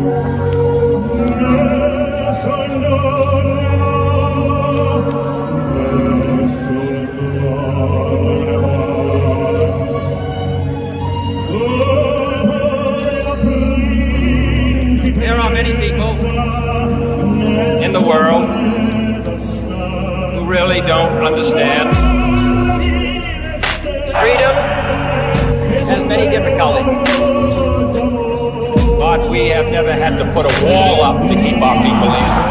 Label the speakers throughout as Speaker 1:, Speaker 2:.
Speaker 1: There are many people in the world who really don't understand. Freedom has many difficulties, but we have never had to put a wall up to keep our people in.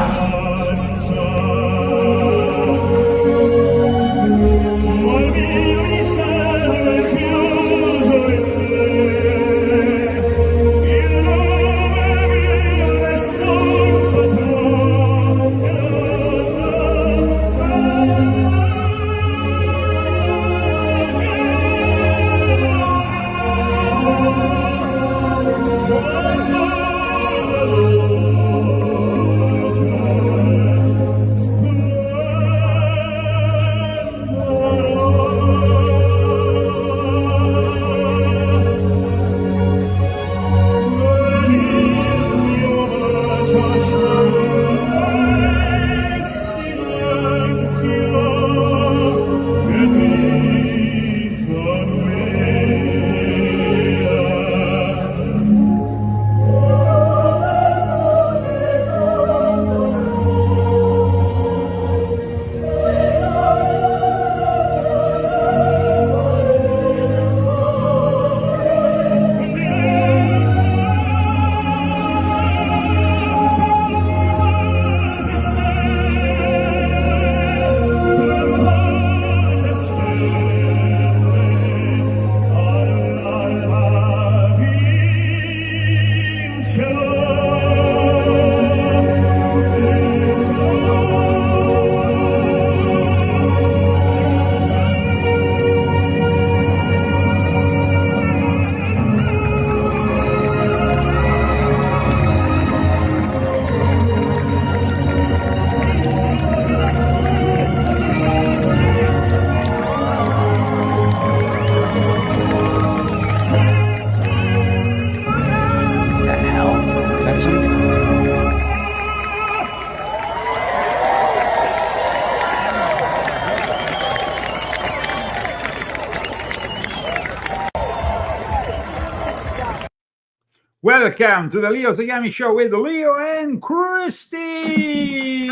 Speaker 2: Welcome to the Leo Zagami Show with Leo and Christy.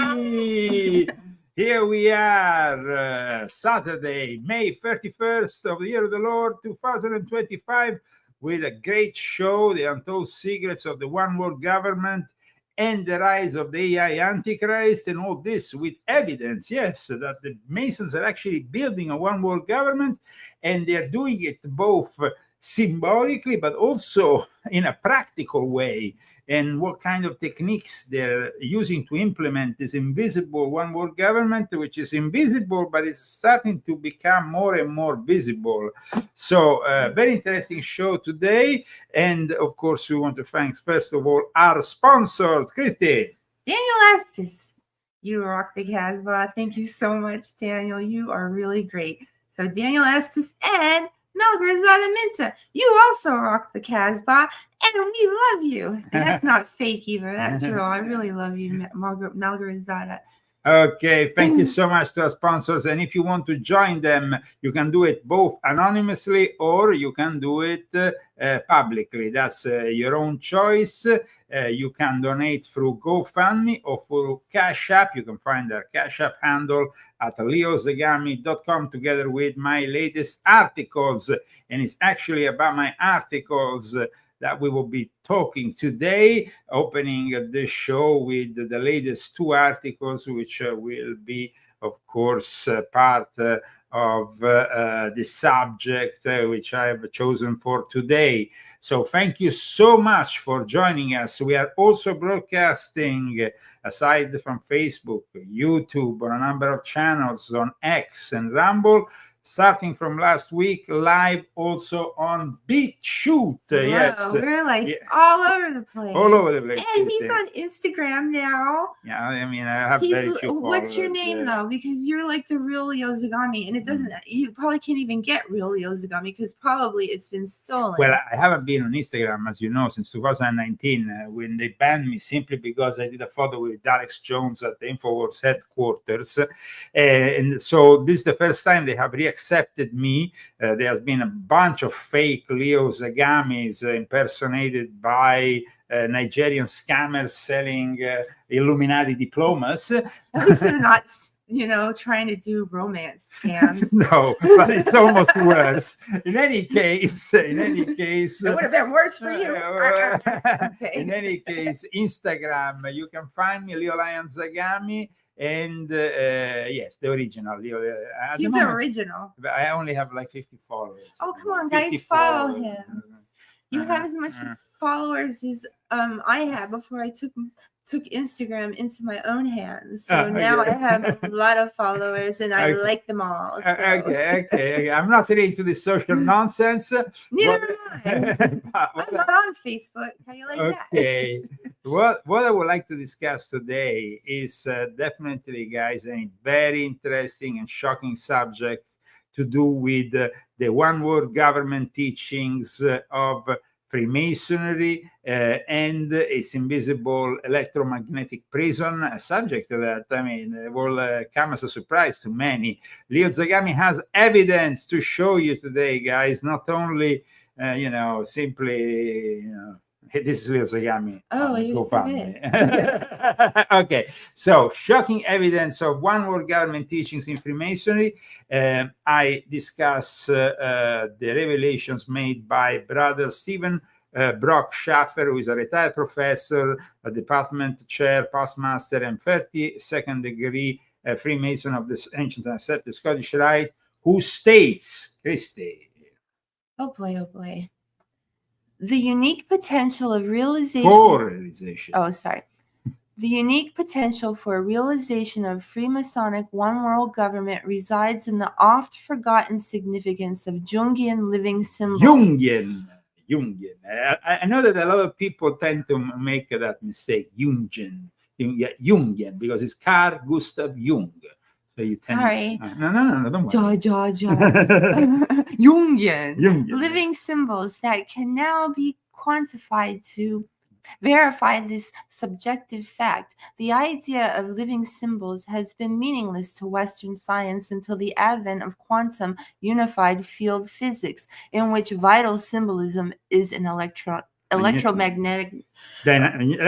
Speaker 2: Here we are, Saturday, May 31st of the year of the Lord, 2025, with a great show, The Untold Secrets of the One World Government and the Rise of the AI Antichrist, and all this with evidence, yes, that the Masons are actually building a one world government, and they're doing it both symbolically but also in a practical way, and what kind of techniques they're using to implement this invisible one world government, which is invisible but is starting to become more and more visible. So very interesting show today, and of course we want to thank first of all our sponsors. Christy.
Speaker 3: Daniel Estes, you rock the Casbah. Thank you so much, Daniel. You are really great. So Daniel Estes and Mel Grisada Minta, you also rock the Casbah, and we love you. And that's not fake either. That's real. I really love you, Mel Grisada.
Speaker 2: Okay, thank you so much to our sponsors. And if you want to join them, you can do it both anonymously or you can do it publicly. That's your own choice. You can donate through GoFundMe or through Cash App. You can find our Cash App handle at leozagami.com together with my latest articles. And it's actually about my articles that we will be talking today, opening the show with the latest two articles, which will be, of course, part of the subject which I have chosen for today. So thank you so much for joining us. We are also broadcasting, aside from Facebook, YouTube, on a number of channels on X and Rumble, starting from last week, live also on BitChute. Yes,
Speaker 3: we're like all over the place.
Speaker 2: all over the place.
Speaker 3: And he's on Instagram now.
Speaker 2: Yeah, I mean, I have very few followers.
Speaker 3: What's your name though? Because you're like the real Leo Zagami, and it doesn't. You probably can't even get real Leo Zagami because probably it's been stolen.
Speaker 2: Well, I haven't been on Instagram, as you know, since 2019 when they banned me simply because I did a photo with Alex Jones at the InfoWars headquarters, and so this is the first time they have reaccepted me. There has been a bunch of fake Leo Zagamis impersonated by Nigerian scammers selling Illuminati diplomas.
Speaker 3: At least they're not, trying to do romance scams.
Speaker 2: No, but it's almost worse. In any case, it
Speaker 3: would have been worse for you.
Speaker 2: Okay. In any case, Instagram, you can find me, Leo Lion Zagami. And yes, the original.
Speaker 3: He's the original.
Speaker 2: But I only have like 50 followers.
Speaker 3: Oh, come on, guys, follow him. You have as much followers as I had before I took Instagram into my own hands. So now I have a lot of followers and I like them all. So.
Speaker 2: Okay. I'm not really into this social nonsense.
Speaker 3: Neither am I. I'm not on Facebook. How you like that?
Speaker 2: Okay. What I would like to discuss today is definitely, guys, a very interesting and shocking subject to do with the one world government teachings of Freemasonry and its invisible electromagnetic prison, a subject that, will come as a surprise to many. Leo Zagami has evidence to show you today, guys, not only, simply, this is Leo Zagami.
Speaker 3: Oh, you
Speaker 2: Okay, so shocking evidence of one world government teachings in Freemasonry. I discuss the revelations made by Brother Stephen Brock Schaffer, who is a retired professor, a department chair, postmaster, and 32nd degree Freemason of the Ancient and Accepted Scottish Rite, who states, Christy.
Speaker 3: Oh boy. The unique potential of realization. The unique potential for realization of Freemasonic one world government resides in the oft forgotten significance of Jungian living symbols.
Speaker 2: Jungian. I know that a lot of people tend to make that mistake. Jungian, because it's Carl Gustav Jung. So you tend.
Speaker 3: Sorry.
Speaker 2: No, don't worry.
Speaker 3: Jungian. Living symbols that can now be quantified to verify this subjective fact. The idea of living symbols has been meaningless to Western science until the advent of quantum unified field physics, in which vital symbolism is an electromagnetic dynamic.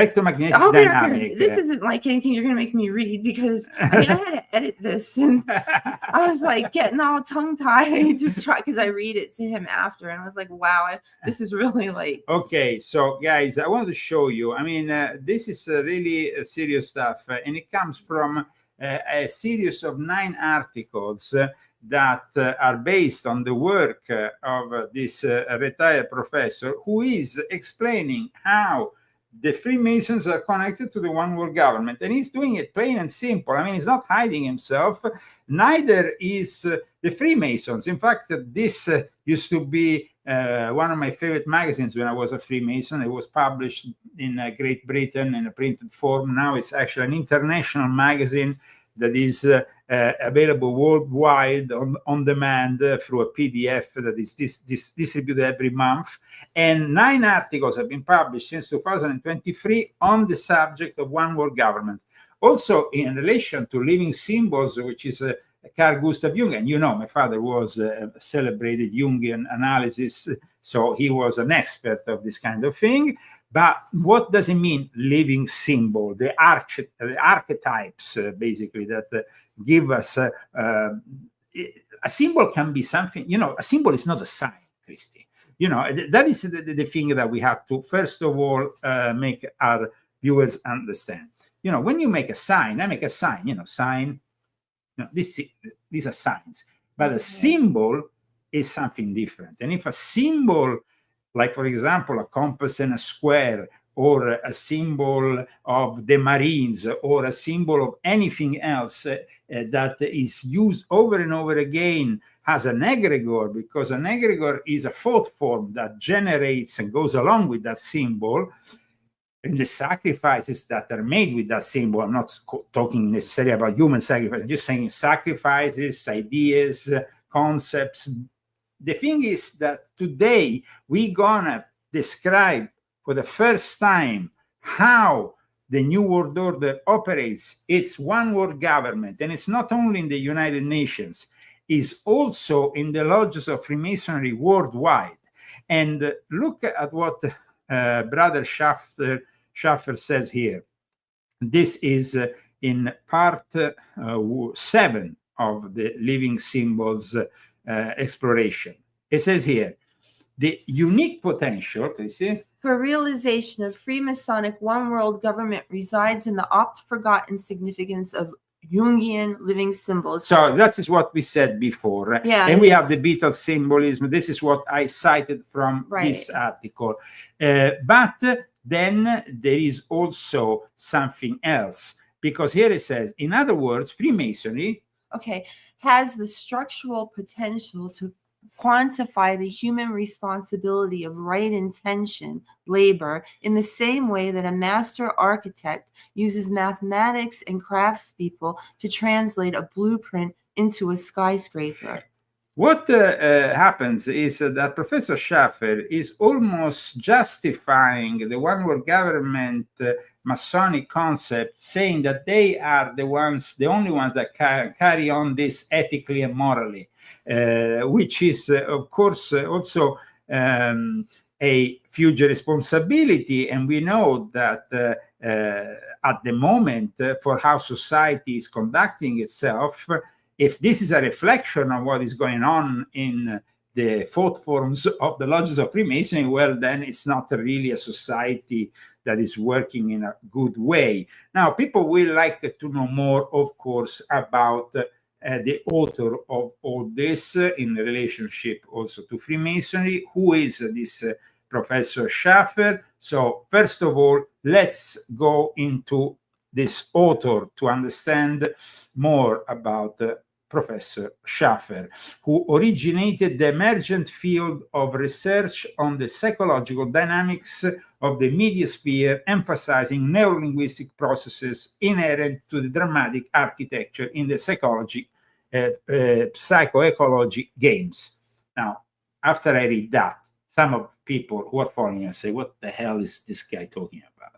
Speaker 3: This isn't like anything you're going to make me read, because I had to edit this and I was like getting all tongue-tied because I read it to him after, and I was like, wow, this is really like.
Speaker 2: Okay, so guys, I want to show you. This is really serious stuff, and it comes from a series of 9 articles that are based on the work of this retired professor, who is explaining how the Freemasons are connected to the one world government. And he's doing it plain and simple. He's not hiding himself. Neither is the Freemasons. In fact, this used to be one of my favorite magazines when I was a Freemason. It was published in Great Britain in a printed form. Now it's actually an international magazine that is available worldwide on demand through a PDF that is distributed every month. And 9 articles have been published since 2023 on the subject of one world government. Also in relation to living symbols, which is Carl Gustav Jung. And my father was a celebrated Jungian analysis, so he was an expert of this kind of thing. But what does it mean, living symbol? The archetypes, basically, that give us a symbol can be something. A symbol is not a sign, Christy. That is the thing that we have to, first of all, make our viewers understand. When you make a sign, I make a sign. Sign. These are signs. But a symbol is something different. And if a symbol, like, for example, a compass and a square, or a symbol of the Marines, or a symbol of anything else that is used over and over again has an egregore, because an egregore is a thought form that generates and goes along with that symbol, and the sacrifices that are made with that symbol. I'm not talking necessarily about human sacrifice, I'm just saying sacrifices, ideas, concepts. The thing is that today we're gonna describe for the first time how the New World Order operates. It's one world government, and it's not only in the United Nations, it's also in the lodges of Freemasonry worldwide. And look at what Brother Schaffer says here. This is in part 7 of the Living Symbols exploration. It says here, the unique potential, can you see?
Speaker 3: For realization of Freemasonic one world government resides in the oft-forgotten significance of Jungian living symbols.
Speaker 2: So that is what we said before.
Speaker 3: Yeah,
Speaker 2: and we have the Beatles symbolism. This is what I cited from this article. But then there is also something else, because here it says, in other words, Freemasonry
Speaker 3: has the structural potential to quantify the human responsibility of right intention, labor, in the same way that a master architect uses mathematics and craftspeople to translate a blueprint into a skyscraper.
Speaker 2: What happens is that Professor Schaffer is almost justifying the one world government Masonic concept, saying that they are the only ones that carry on this ethically and morally, which is, of course, also a future responsibility. And we know that at the moment, for how society is conducting itself, if this is a reflection of what is going on in the thought forms of the lodges of Freemasonry, well, then it's not really a society that is working in a good way. Now, people will like to know more, of course, about the author of all this in relationship also to Freemasonry. Who is this Professor Schaffer? So, first of all, let's go into this author to understand more about Professor Schaffer, who originated the emergent field of research on the psychological dynamics of the media sphere, emphasizing neurolinguistic processes inherent to the dramatic architecture in the psychoecology games. Now, after I read that, some of people who are following us say, what the hell is this guy talking about?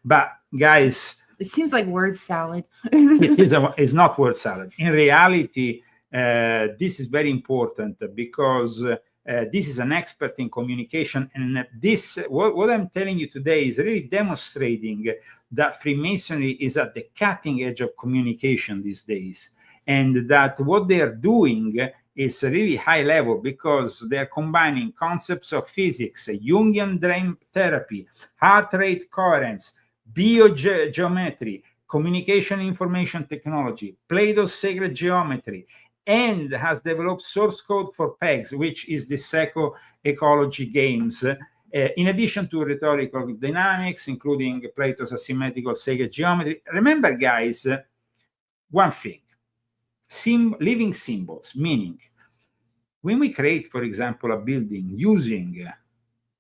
Speaker 2: But guys,
Speaker 3: it seems like word salad.
Speaker 2: It's not word salad. In reality, this is very important, because this is an expert in communication. And this, what I'm telling you today is really demonstrating that Freemasonry is at the cutting edge of communication these days. And that what they are doing is really high level, because they're combining concepts of physics, Jungian dream therapy, heart rate coherence, biogeometry, communication information technology, Plato's sacred geometry, and has developed source code for PEGS, which is the psychoecology games, in addition to rhetorical dynamics, including Plato's asymmetrical sacred geometry. Remember, guys, one thing, living symbols, meaning when we create, for example, a building using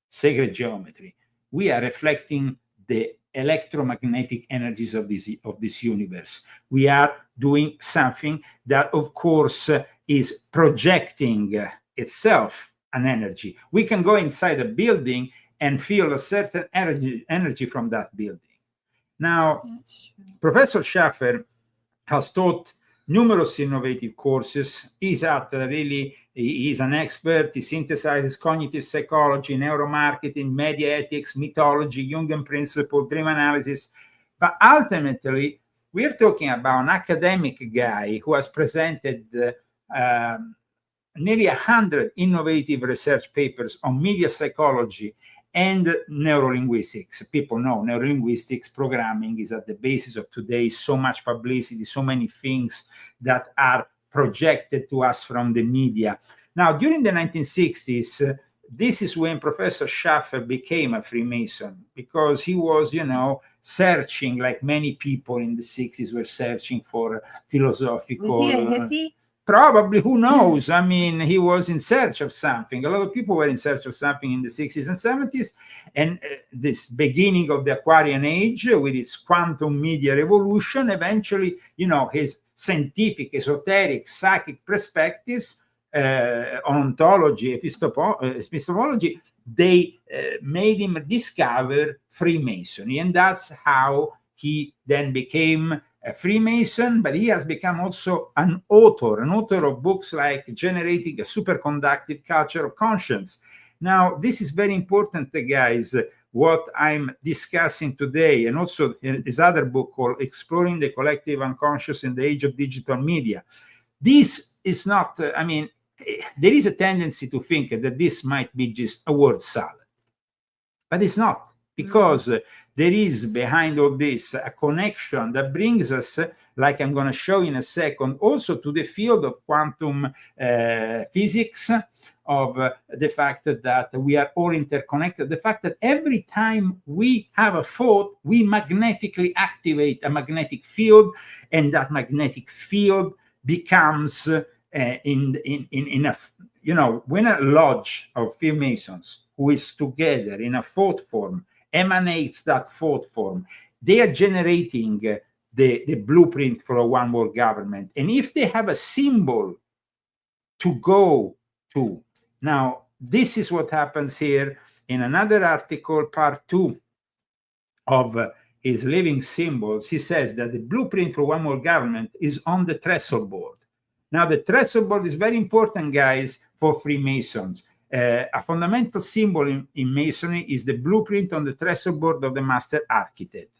Speaker 2: sacred geometry, we are reflecting the electromagnetic energies of this universe. We are doing something that, of course, is projecting itself an energy. We can go inside a building and feel a certain energy from that building. Now, Professor Schaffer has taught numerous innovative courses. He's an expert. He synthesizes cognitive psychology, neuromarketing, media ethics, mythology, Jungian principle, dream analysis. But ultimately, we're talking about an academic guy who has presented nearly 100 innovative research papers on media psychology and neurolinguistics. People know neurolinguistics programming is at the basis of today. So much publicity, so many things that are projected to us from the media. Now, during the 1960s, this is when Professor Schaffer became a Freemason, because he was, searching, like many people in the 60s were searching for philosophical.
Speaker 3: Was he a hippie?
Speaker 2: Probably, who knows? I mean, he was in search of something. A lot of people were in search of something in the 60s and 70s. And this beginning of the Aquarian Age with its quantum media revolution, eventually, his scientific, esoteric, psychic perspectives on ontology, epistemology, they made him discover Freemasonry. And that's how he then became a Freemason, but he has become also an author of books like Generating a Superconductive Culture of Conscience. Now, this is very important, guys, what I'm discussing today, and also his other book called Exploring the Collective Unconscious in the Age of Digital Media. This is not, there is a tendency to think that this might be just a word salad, but it's not. Because there is behind all this a connection that brings us, like I'm going to show in a second, also to the field of quantum physics, of the fact that we are all interconnected, the fact that every time we have a thought, we magnetically activate a magnetic field, and that magnetic field becomes when a lodge of Freemasons who is together in a thought form emanates that thought form, they are generating the blueprint for a one world government. And if they have a symbol to go to, now this is what happens here in another article, part 2 of his living symbols. He says that the blueprint for one world government is on the trestle board. Now, the trestle board is very important, guys, for Freemasons. A fundamental symbol in Masonry is the blueprint on the trestle board of the master architect.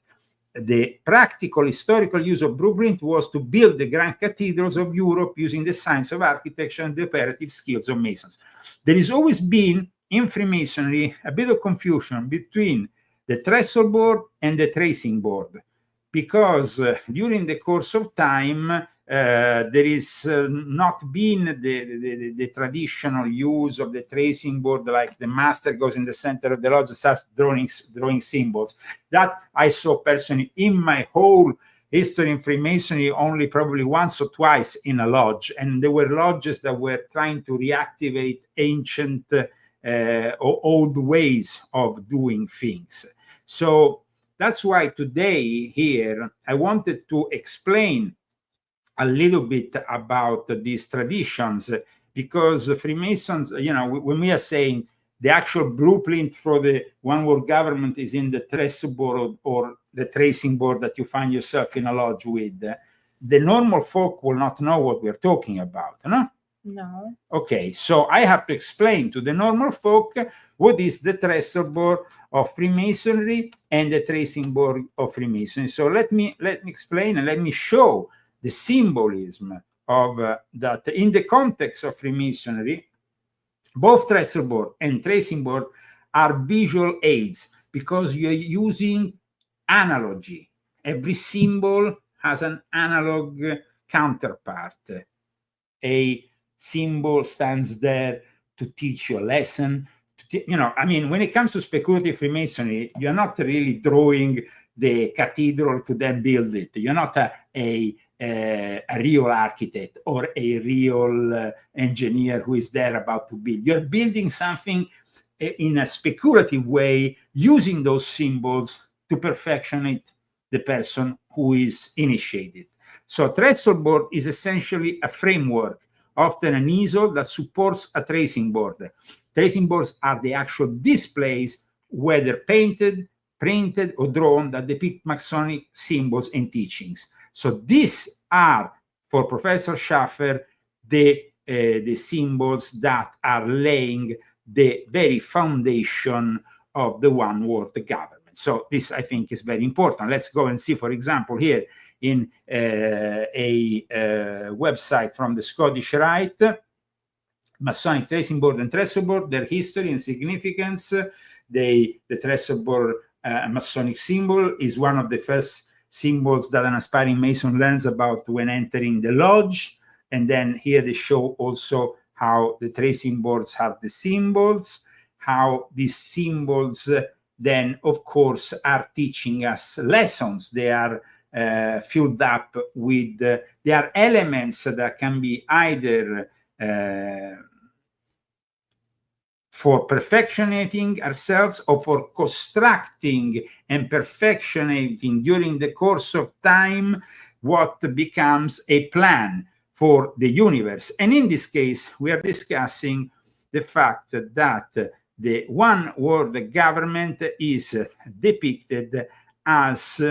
Speaker 2: The practical historical use of blueprint was to build the grand cathedrals of Europe using the science of architecture and the operative skills of Masons. There has always been in Freemasonry a bit of confusion between the trestle board and the tracing board, because during the course of time, there is not been the traditional use of the tracing board, like the master goes in the center of the lodge and starts drawing symbols. That I saw personally in my whole history in Freemasonry only probably once or twice in a lodge, and there were lodges that were trying to reactivate ancient old ways of doing things. So that's why today here I wanted to explain a little bit about these traditions, because Freemasons, when we are saying the actual blueprint for the one world government is in the trestle board or the tracing board that you find yourself in a lodge with, the normal folk will not know what we're talking about, no?
Speaker 3: No.
Speaker 2: Okay, so I have to explain to the normal folk what is the trestle board of Freemasonry and the tracing board of Freemasonry. So let me explain and let me show the symbolism of that in the context of Freemasonry. Both trestle board and tracing board are visual aids because you're using analogy. Every symbol has an analog counterpart. A symbol stands there to teach you a lesson. When it comes to speculative Freemasonry, you're not really drawing the cathedral to then build it. You're not a real architect or a real engineer who is there about to build. You're building something in a speculative way, using those symbols to perfectionate the person who is initiated. So trestle board is essentially a framework, often an easel that supports a tracing board. Tracing boards are the actual displays, whether painted, printed, or drawn, that depict Masonic symbols and teachings. So these are, for Professor Schaffer, the symbols that are laying the very foundation of the one world government. So this, I think, is very important. Let's go and see, for example, here in a website from the Scottish Rite, Masonic tracing board and trestle board, their history and significance. The trestle board Masonic symbol is one of the first symbols that an aspiring Mason learns about when entering the lodge. And then here they show also how the tracing boards have the symbols. how these symbols then, of course, are teaching us lessons. They are filled up with, they are elements that can be either for perfectionating ourselves or for constructing and perfectionating during the course of time what becomes a plan for the universe. And in this case, we are discussing the fact that the one world government is depicted as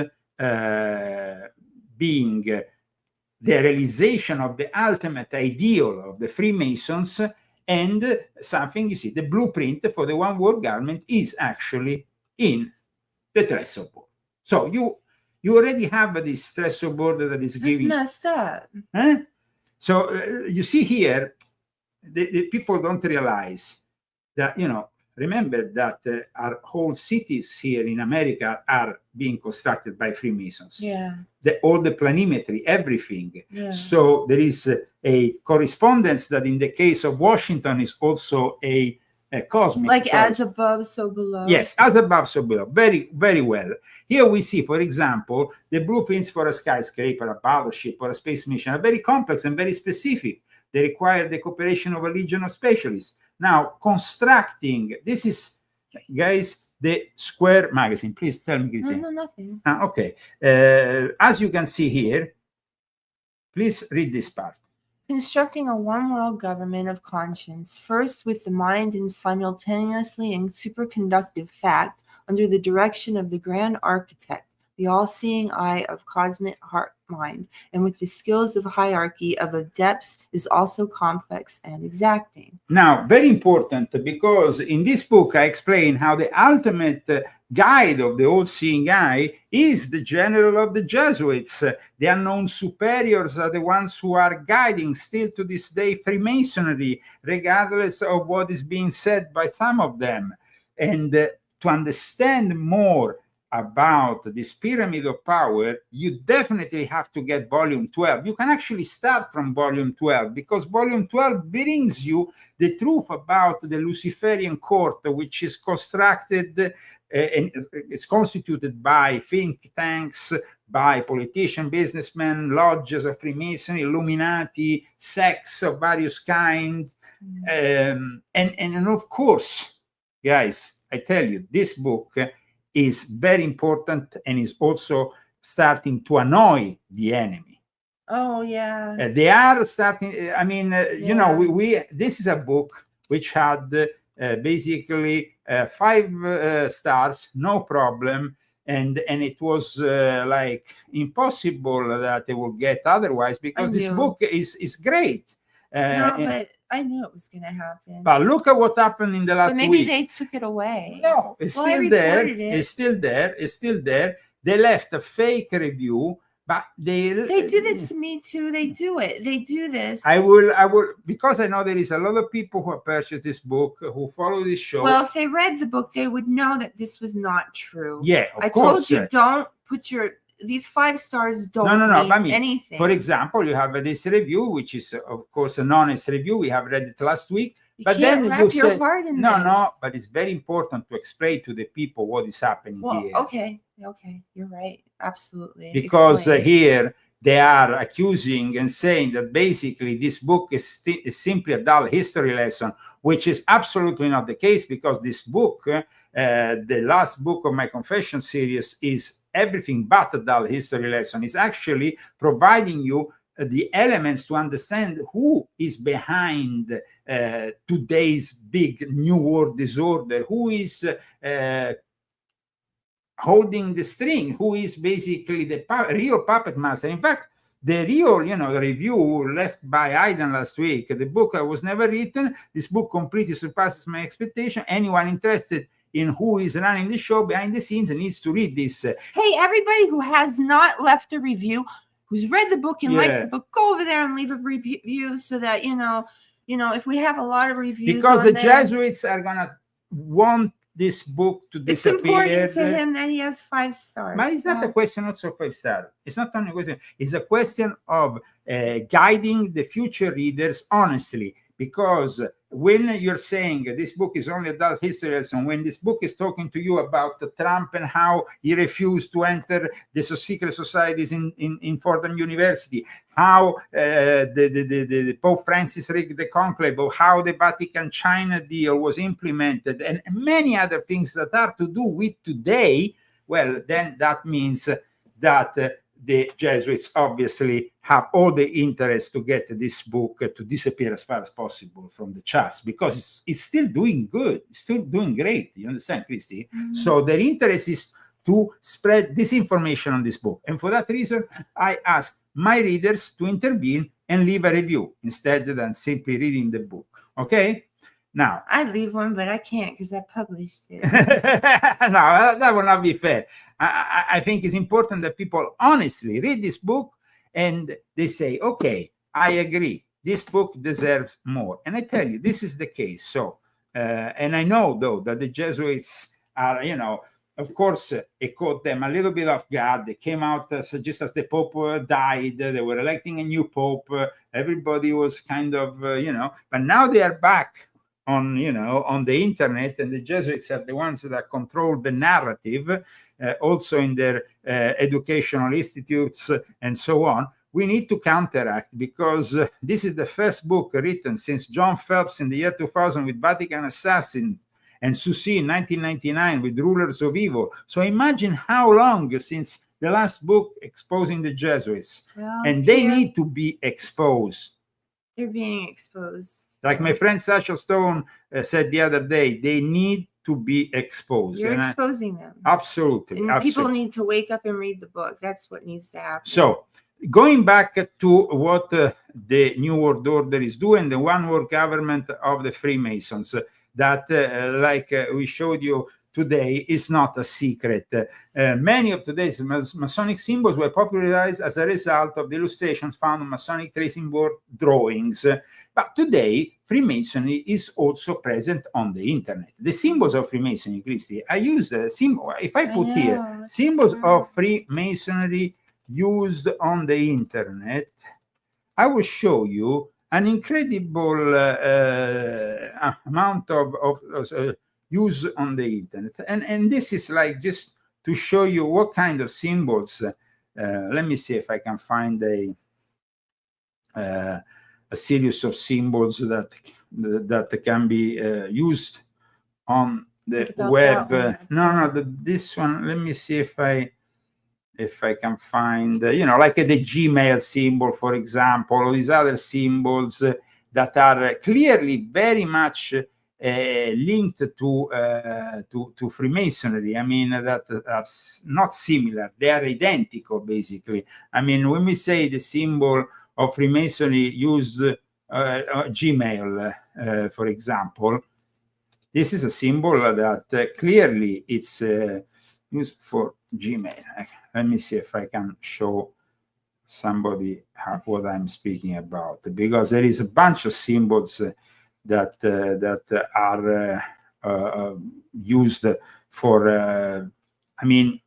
Speaker 2: being the realization of the ultimate ideal of the Freemasons, and something, you see, the blueprint for the one world government is actually in the trestle board. So you already have this trestle board that is giving.
Speaker 3: That's messed up.
Speaker 2: So you see here, the people don't realize that, remember that our whole cities here in America are being constructed by Freemasons.
Speaker 3: Yeah.
Speaker 2: All the planimetry, everything.
Speaker 3: Yeah.
Speaker 2: So there is a correspondence that in the case of Washington is also a cosmic.
Speaker 3: Like as above, so below.
Speaker 2: Yes, as above, so below. Very, very well. Here we see, for example, the blueprints for a skyscraper, a battleship, or a space mission are very complex and very specific. They require the cooperation of a legion of specialists. Now, constructing, this is, guys, the Square magazine. Please tell me.
Speaker 3: No, nothing.
Speaker 2: Okay. As you can see here, please read this part.
Speaker 3: Constructing a one-world government of conscience, first with the mind and simultaneously in superconductive fact, under the direction of the grand architect, the all-seeing eye of cosmic heart mind, and with the skills of hierarchy of adepts is also complex and exacting. Now,
Speaker 2: very important, because in this book I explain how the ultimate guide of the all-seeing eye is the general of the Jesuits. The unknown superiors are the ones who are guiding still to this day Freemasonry, regardless of what is being said by some of them. And to understand more about this pyramid of power, you definitely have to get volume 12. You can actually start from volume 12, because volume 12 brings you the truth about the Luciferian court, which is constructed and is constituted by think tanks, by politicians, businessmen, lodges of Freemasonry, Illuminati, sects of various kinds. And of course, guys, I tell you, this book is very important and is also starting to annoy the enemy.
Speaker 3: Oh, yeah.
Speaker 2: They are starting, this is a book which had basically 5 stars, no problem, and it was like impossible that they will get otherwise, because this book is great.
Speaker 3: But I knew it was going to happen.
Speaker 2: But look at what happened in the last week.
Speaker 3: But maybe they took it away.
Speaker 2: No, it's still there. It's still there. It's still there. They left a fake review, but they
Speaker 3: did it to me too. They do it. They do this.
Speaker 2: I will, because I know there is a lot of people who have purchased this book, who follow this show.
Speaker 3: Well, if they read the book, they would know that this was not true.
Speaker 2: Yeah, of course.
Speaker 3: I told you, don't put these 5 stars don't mean anything.
Speaker 2: For example, you have this review, which is, of course, an honest review. We have read it last week. But then you say, no, but it's very important to explain to the people what is happening here.
Speaker 3: Okay, you're right. Absolutely.
Speaker 2: Because here they are accusing and saying that basically this book is simply a dull history lesson, which is absolutely not the case, because this book, the last book of my confession series, is everything but a dull history lesson. It's actually providing you the elements to understand who is behind today's big new world disorder, who is holding the string, who is basically the real puppet master. In fact, the real, review left by Aidan last week, the book was never written. This book completely surpasses my expectation. Anyone interested in who is running the show behind the scenes needs to read this.
Speaker 3: Hey, everybody who has not left a review, who's read the book and liked the book, go over there and leave a review, so that if we have a lot of reviews,
Speaker 2: because the Jesuits are gonna want this book to disappear.
Speaker 3: It's important to him that he has 5 stars.
Speaker 2: But it's not a question also of 5 stars. It's not only a question. It's a question of guiding the future readers honestly, because when you're saying this book is only adult history lesson, when this book is talking to you about Trump and how he refused to enter the secret societies in Fordham University, how the Pope Francis rigged the conclave, or how the Vatican-China deal was implemented, and many other things that are to do with today, well, then that means that the Jesuits obviously have all the interest to get this book to disappear as far as possible from the charts, because it's still doing good, it's still doing great. You understand, Christy? Mm-hmm. So their interest is to spread disinformation on this book. And for that reason, I ask my readers to intervene and leave a review instead than simply reading the book. Okay? Now,
Speaker 3: I'd leave one, but I can't because I published it.
Speaker 2: No, that will not be fair. I think it's important that people honestly read this book and they say, okay, I agree. This book deserves more. And I tell you, this is the case. So, and I know, though, that the Jesuits are, of course, it caught them a little bit off guard. They came out just as the Pope died. They were electing a new Pope. Everybody was kind of, but now they are back on the internet, and the Jesuits are the ones that control the narrative, also in their educational institutes and so on. We need to counteract, because this is the first book written since John Phelps in the year 2000 with Vatican Assassin, and Susi in 1999 with Rulers of Evil. So imagine how long since the last book exposing the Jesuits. Well, and they need to be exposed.
Speaker 3: They're being exposed.
Speaker 2: Like my friend Sasha Stone said the other day, they need to be exposed.
Speaker 3: You're exposing them.
Speaker 2: Absolutely.
Speaker 3: And people need to wake up and read the book. That's what needs to happen.
Speaker 2: So, going back to what the New World Order is doing, the one world government of the Freemasons, that, like we showed you today, is not a secret. Many of today's Masonic symbols were popularized as a result of the illustrations found on Masonic tracing board drawings. But today, Freemasonry is also present on the internet. The symbols of Freemasonry, Christy, I use a symbol. If I put here symbols of Freemasonry used on the internet, I will show you an incredible amount of use on the internet, and this is like just to show you what kind of symbols. Let me see if I can find a series of symbols that can be used on the web. This one. Let me see if I can find, like the Gmail symbol, for example, or these other symbols that are clearly very much linked to Freemasonry. I mean, that are not similar. They are identical, basically. I mean, when we say the symbol of Freemasonry used Gmail, for example, this is a symbol that clearly it's used for Gmail. Let me see if I can show somebody what I'm speaking about, because there is a bunch of symbols that are used for, I mean,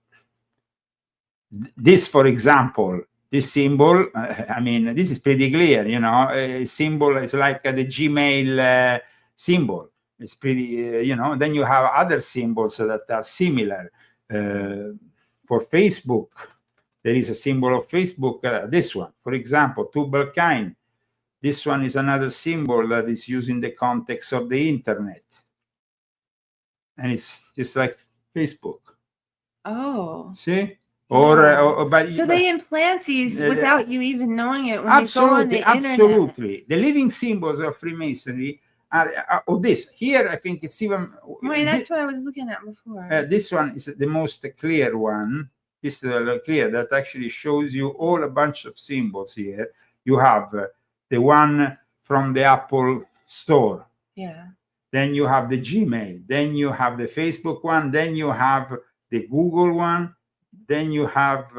Speaker 2: this, for example, this symbol, I mean, this is pretty clear, a symbol is like the Gmail symbol. It's pretty, then you have other symbols that are similar. For Facebook, there is a symbol of Facebook, this one, for example, Tubal-Cain. This one is another symbol that is used in the context of the internet. And it's just like Facebook.
Speaker 3: Oh.
Speaker 2: See?
Speaker 3: But so they implant these without you even knowing it when you go on the internet.
Speaker 2: Absolutely. The living symbols of Freemasonry are this. Here, I think it's even...
Speaker 3: Wait, that's what I was looking at before.
Speaker 2: This one is the most clear one. This is clear, that actually shows you all a bunch of symbols here. You have the one from the Apple Store.
Speaker 3: Yeah.
Speaker 2: Then you have the Gmail. Then you have the Facebook one. Then you have the Google one. Then you have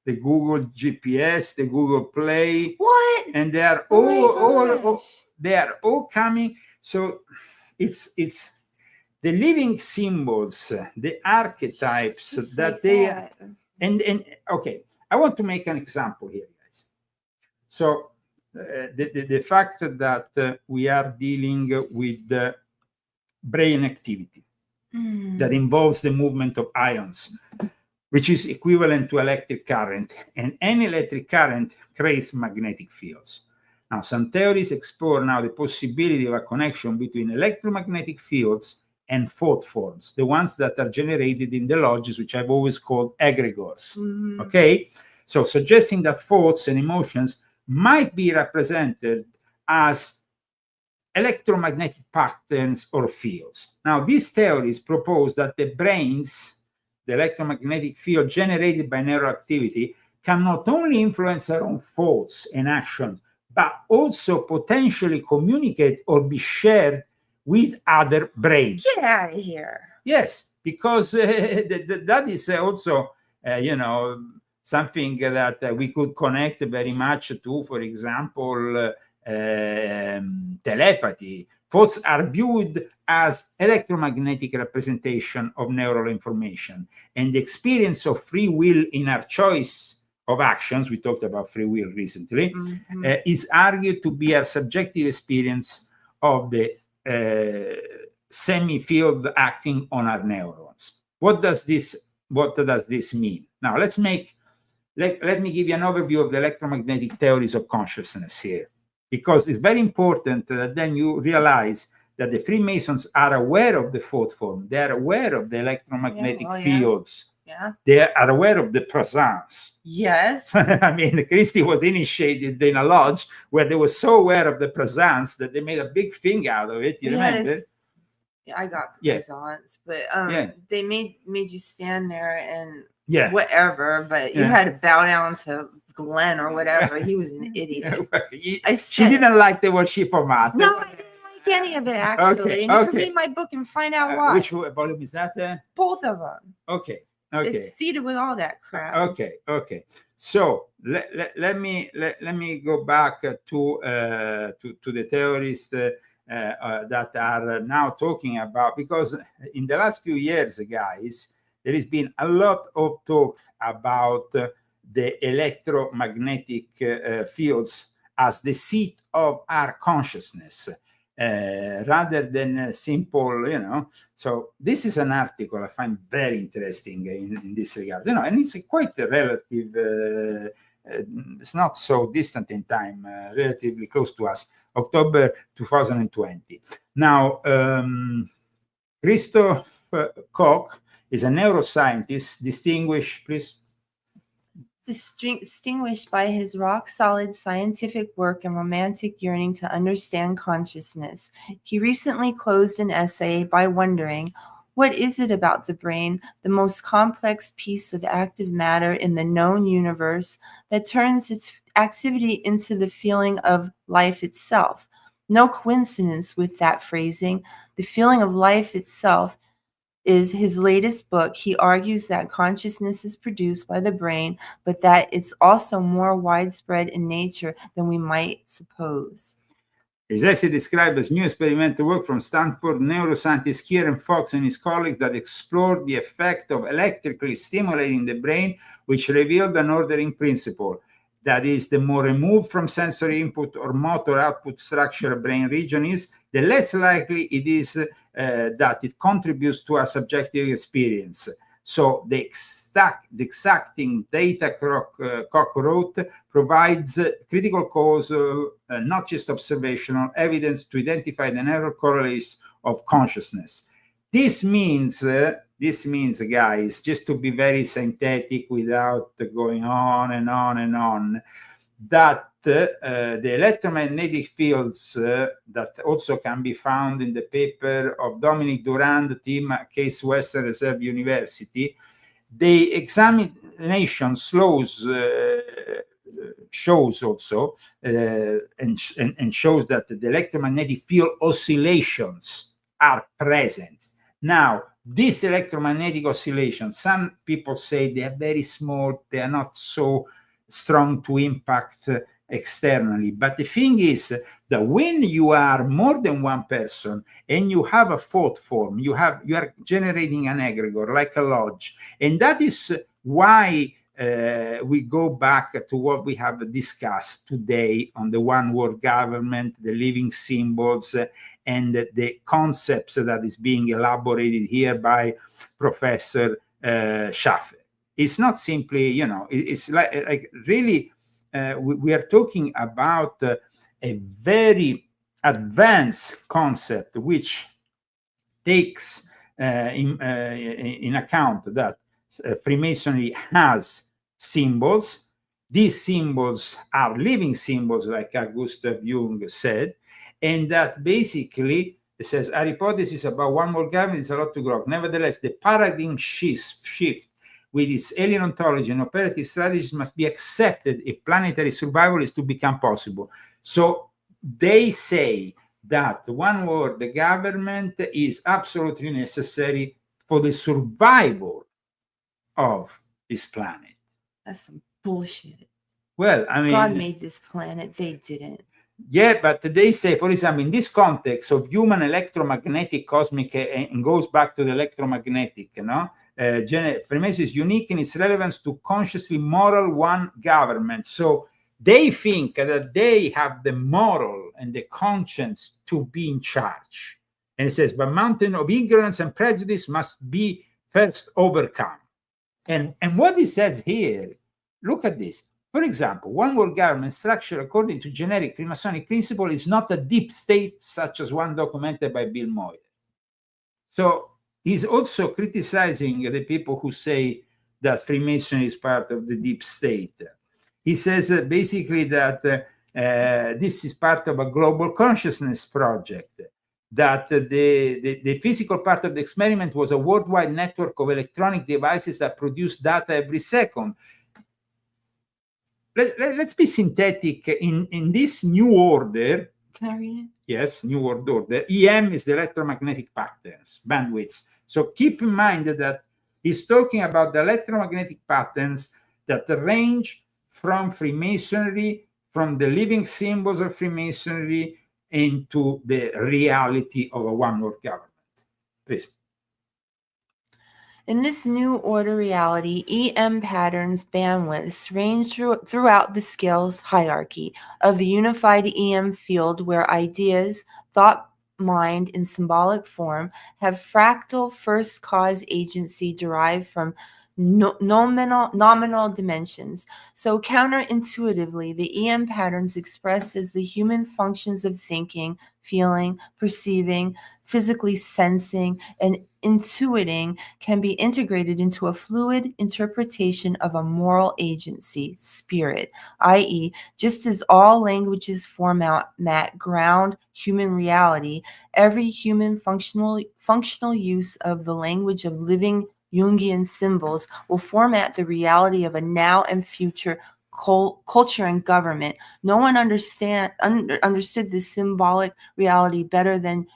Speaker 2: the Google GPS, the Google Play.
Speaker 3: What?
Speaker 2: And they are they are all coming. So it's the living symbols, the archetypes just that like they and okay. I want to make an example here, guys. So the fact that we are dealing with brain activity that involves the movement of ions, which is equivalent to electric current, and any electric current creates magnetic fields. Now, some theories explore now the possibility of a connection between electromagnetic fields and thought forms, the ones that are generated in the lodges, which I've always called egregores. Okay? So suggesting that thoughts and emotions might be represented as electromagnetic patterns or fields. Now, these theories propose that the brains, the electromagnetic field generated by neuroactivity, can not only influence our own thoughts and actions, but also potentially communicate or be shared with other brains.
Speaker 3: Get out of here.
Speaker 2: Yes, because that is also, something that we could connect very much to, for example, telepathy. Thoughts are viewed as electromagnetic representation of neural information, and the experience of free will in our choice of actions, we talked about free will recently, is argued to be our subjective experience of the semi-field acting on our neurons. What does this mean? Now, let me give you an overview of the electromagnetic theories of consciousness here, because it's very important that then you realize that the Freemasons are aware of the thought form. They are aware of the electromagnetic fields.
Speaker 3: Yeah.
Speaker 2: They are aware of the presence.
Speaker 3: Yes.
Speaker 2: I mean, Christy was initiated in a lodge where they were so aware of the presence that they made a big thing out of it. You remember?
Speaker 3: I got
Speaker 2: Yeah.
Speaker 3: presence, but they made you stand there and whatever, but you had to bow down to Glenn or whatever. He was an idiot.
Speaker 2: She didn't like the worship of Master.
Speaker 3: No, I didn't like any of it, actually. And you can read my book and find out why.
Speaker 2: Which volume is that?
Speaker 3: Both of them.
Speaker 2: Okay.
Speaker 3: It's seeded with all that crap.
Speaker 2: Okay. So let me go back to the theorists that are now talking about, because in the last few years, guys, there has been a lot of talk about the electromagnetic fields as the seat of our consciousness. Rather than simple, So this is an article I find very interesting in this regard, and it's quite a relative, it's not so distant in time, relatively close to us, October 2020. Now, Christoph Koch is a neuroscientist, distinguished
Speaker 3: by his rock-solid scientific work and romantic yearning to understand consciousness. He recently closed an essay by wondering, what is it about the brain, the most complex piece of active matter in the known universe, that turns its activity into the feeling of life itself? No coincidence with that phrasing. The feeling of life itself is his latest book. He argues that consciousness is produced by the brain, but that it's also more widespread in nature than we might suppose.
Speaker 2: His essay described as new experimental work from Stanford neuroscientist Kieran Fox and his colleagues that explored the effect of electrically stimulating the brain, which revealed an ordering principle. That is, the more removed from sensory input or motor output structure a brain region is, the less likely it is that it contributes to a subjective experience. So the exacting data Koch wrote provides critical causal, not just observational evidence to identify the neural correlates of consciousness. This means, guys, just to be very synthetic without going on and on and on, that the electromagnetic fields that also can be found in the paper of Dominic Durand team at Case Western Reserve University, the examination shows also and shows that the electromagnetic field oscillations are present. Now, these electromagnetic oscillations, some people say they are very small, they are not so strong to impact externally. But the thing is that when you are more than one person and you have a thought form, you are generating an egregore like a lodge. And that is why we go back to what we have discussed today on the one world government, the living symbols, and the concepts that is being elaborated here by Professor Schaffer. It's not simply, you know, it's like really, we are talking about a very advanced concept which takes in account that Freemasonry has symbols. These symbols are living symbols, like Gustav Jung said, and that basically it says our hypothesis about one world government is a lot to grow. Nevertheless, the paradigm shift with its alien ontology and operative strategies must be accepted if planetary survival is to become possible. So they say that one world government is absolutely necessary for the survival of this planet.
Speaker 3: That's some bullshit.
Speaker 2: Well, I mean,
Speaker 3: God made this planet. They didn't.
Speaker 2: Yeah, but they say, for example, in this context of human electromagnetic cosmic, and goes back to the electromagnetic, you know, Freemasonry is unique in its relevance to consciously moral one government. So they think that they have the moral and the conscience to be in charge. And it says, but mountain of ignorance and prejudice must be first overcome. And what it says here, look at this. For example, one world government structure according to generic Freemasonic principle is not a deep state such as one documented by Bill Moyer. So he's also criticizing the people who say that Freemasonry is part of the deep state. He says basically that this is part of a global consciousness project, that the physical part of the experiment was a worldwide network of electronic devices that produce data every second. Let's be synthetic. In this new order,
Speaker 3: Can I read it?
Speaker 2: yes, new world order, EM is the electromagnetic patterns, bandwidths. So keep in mind that he's talking about the electromagnetic patterns that range from Freemasonry, from the living symbols of Freemasonry, into the reality of a one world government. Please.
Speaker 3: In this new order reality, EM patterns bandwidths range throughout the scales hierarchy of the unified EM field, where ideas, thought, mind, in symbolic form have fractal first cause agency derived from nominal dimensions. So counterintuitively, the EM patterns expressed as the human functions of thinking, feeling, perceiving, physically sensing, and intuiting can be integrated into a fluid interpretation of a moral agency, spirit, i.e., just as all languages format ground human reality, every human functional use of the language of living Jungian symbols will format the reality of a now and future culture and government. No one understood this symbolic reality better than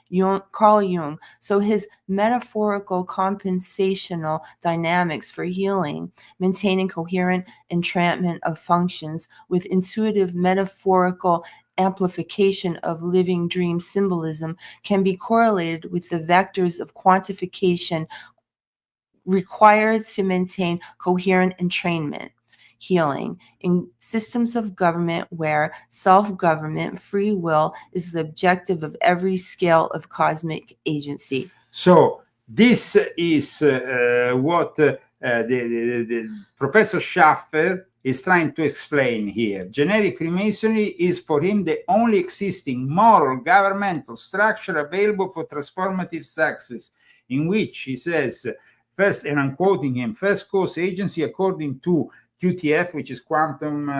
Speaker 3: Carl Jung. So his metaphorical compensational dynamics for healing, maintaining coherent entrapment of functions with intuitive metaphorical amplification of living dream symbolism can be correlated with the vectors of quantification required to maintain coherent entrainment. Healing in systems of government where self-government, free will is the objective of every scale of cosmic agency.
Speaker 2: So this is what the Professor Schaffer is trying to explain here. Generic Freemasonry is for him the only existing moral governmental structure available for transformative success, in which he says, first, and I'm quoting him, first cause agency according to QTF, which is quantum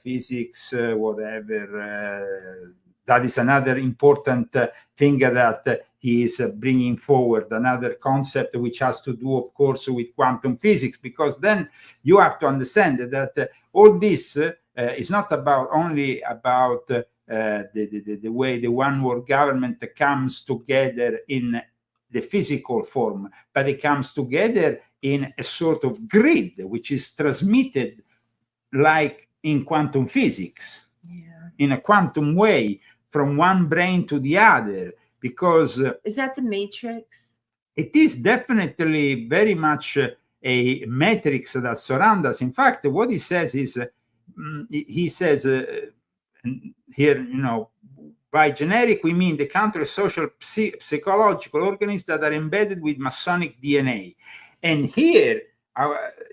Speaker 2: physics, whatever. That is another important thing that he is bringing forward, another concept which has to do, of course, with quantum physics, because then you have to understand that all this is not only about the way the one world government comes together in the physical form, but it comes together in a sort of grid, which is transmitted like in quantum physics, in a quantum way, from one brain to the other, because
Speaker 3: is that the matrix?
Speaker 2: It is definitely very much a matrix that surrounds us. In fact, what he says is, he says here, by generic, we mean the counter-social psychological organisms that are embedded with Masonic DNA. And here,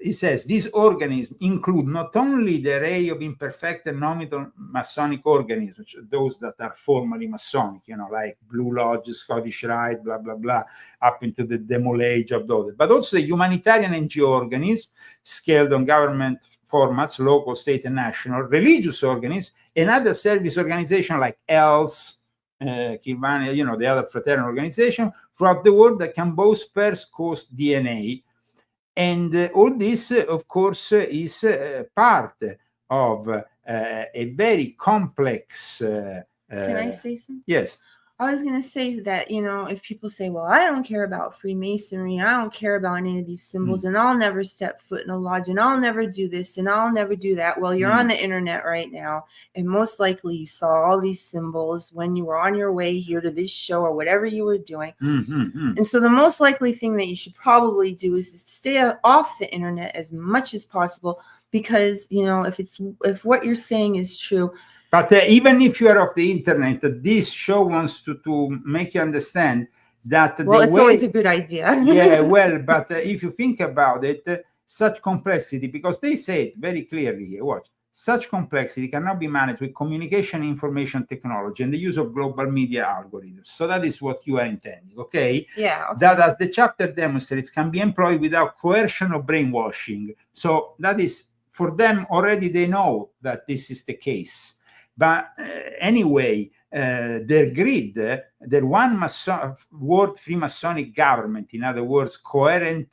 Speaker 2: he says, these organisms include not only the array of imperfect and nominal Masonic organisms, those that are formally Masonic, like Blue Lodge, Scottish Rite, blah, blah, blah, up into the Demo Age of those, but also the humanitarian NGO organisms, scaled on government formats, local, state, and national, religious organisms, and other service organizations like ELS, Kilvani, the other fraternal organization throughout the world that can boast First Coast DNA. And all this, of course, is part of a very complex.
Speaker 3: Can I say something?
Speaker 2: Yes.
Speaker 3: I was going to say that, if people say, well, I don't care about Freemasonry, I don't care about any of these symbols, and I'll never step foot in a lodge, and I'll never do this, and I'll never do that. Well, you're on the internet right now, and most likely you saw all these symbols when you were on your way here to this show or whatever you were doing. And so the most likely thing that you should probably do is to stay off the internet as much as possible, because, if what you're saying is true.
Speaker 2: But even if you are off the internet, this show wants to make you understand that.
Speaker 3: Well, it's always a good idea.
Speaker 2: Yeah, well, but if you think about it, such complexity, because they say it very clearly here, watch, such complexity cannot be managed with communication information technology and the use of global media algorithms. So that is what you are intending, okay?
Speaker 3: Yeah. Okay.
Speaker 2: That, as the chapter demonstrates, can be employed without coercion or brainwashing. So that is, for them, already they know that this is the case. But anyway, their grid, their one world Freemasonic government, in other words, coherent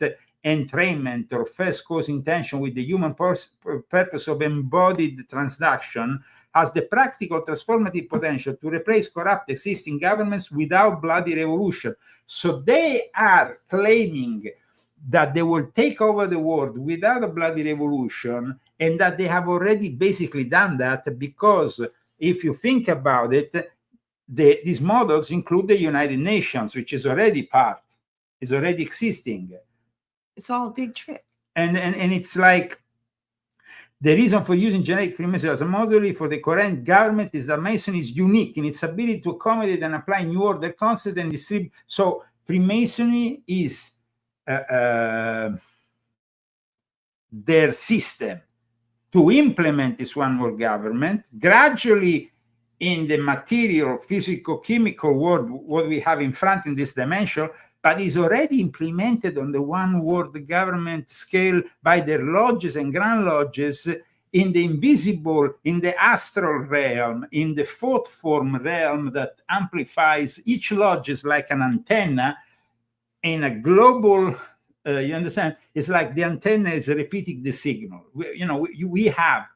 Speaker 2: entrainment or first cause intention with the human purpose of embodied transduction, has the practical transformative potential to replace corrupt existing governments without bloody revolution. So they are claiming that they will take over the world without a bloody revolution, and that they have already basically done that, because if you think about it, these models include the United Nations, which is already existing.
Speaker 3: It's all a big trick.
Speaker 2: And it's like, the reason for using generic Freemasonry as a model for the current government is that Masonry is unique in its ability to accommodate and apply new order concept and distribute. So Freemasonry is their system to implement this one world government gradually in the material, physical, chemical world, what we have in front in this dimension, but is already implemented on the one world government scale by their lodges and grand lodges in the invisible, in the astral realm, in the fourth form realm that amplifies. Each lodge is like an antenna in a global. You understand? It's like the antenna is repeating the signal. We have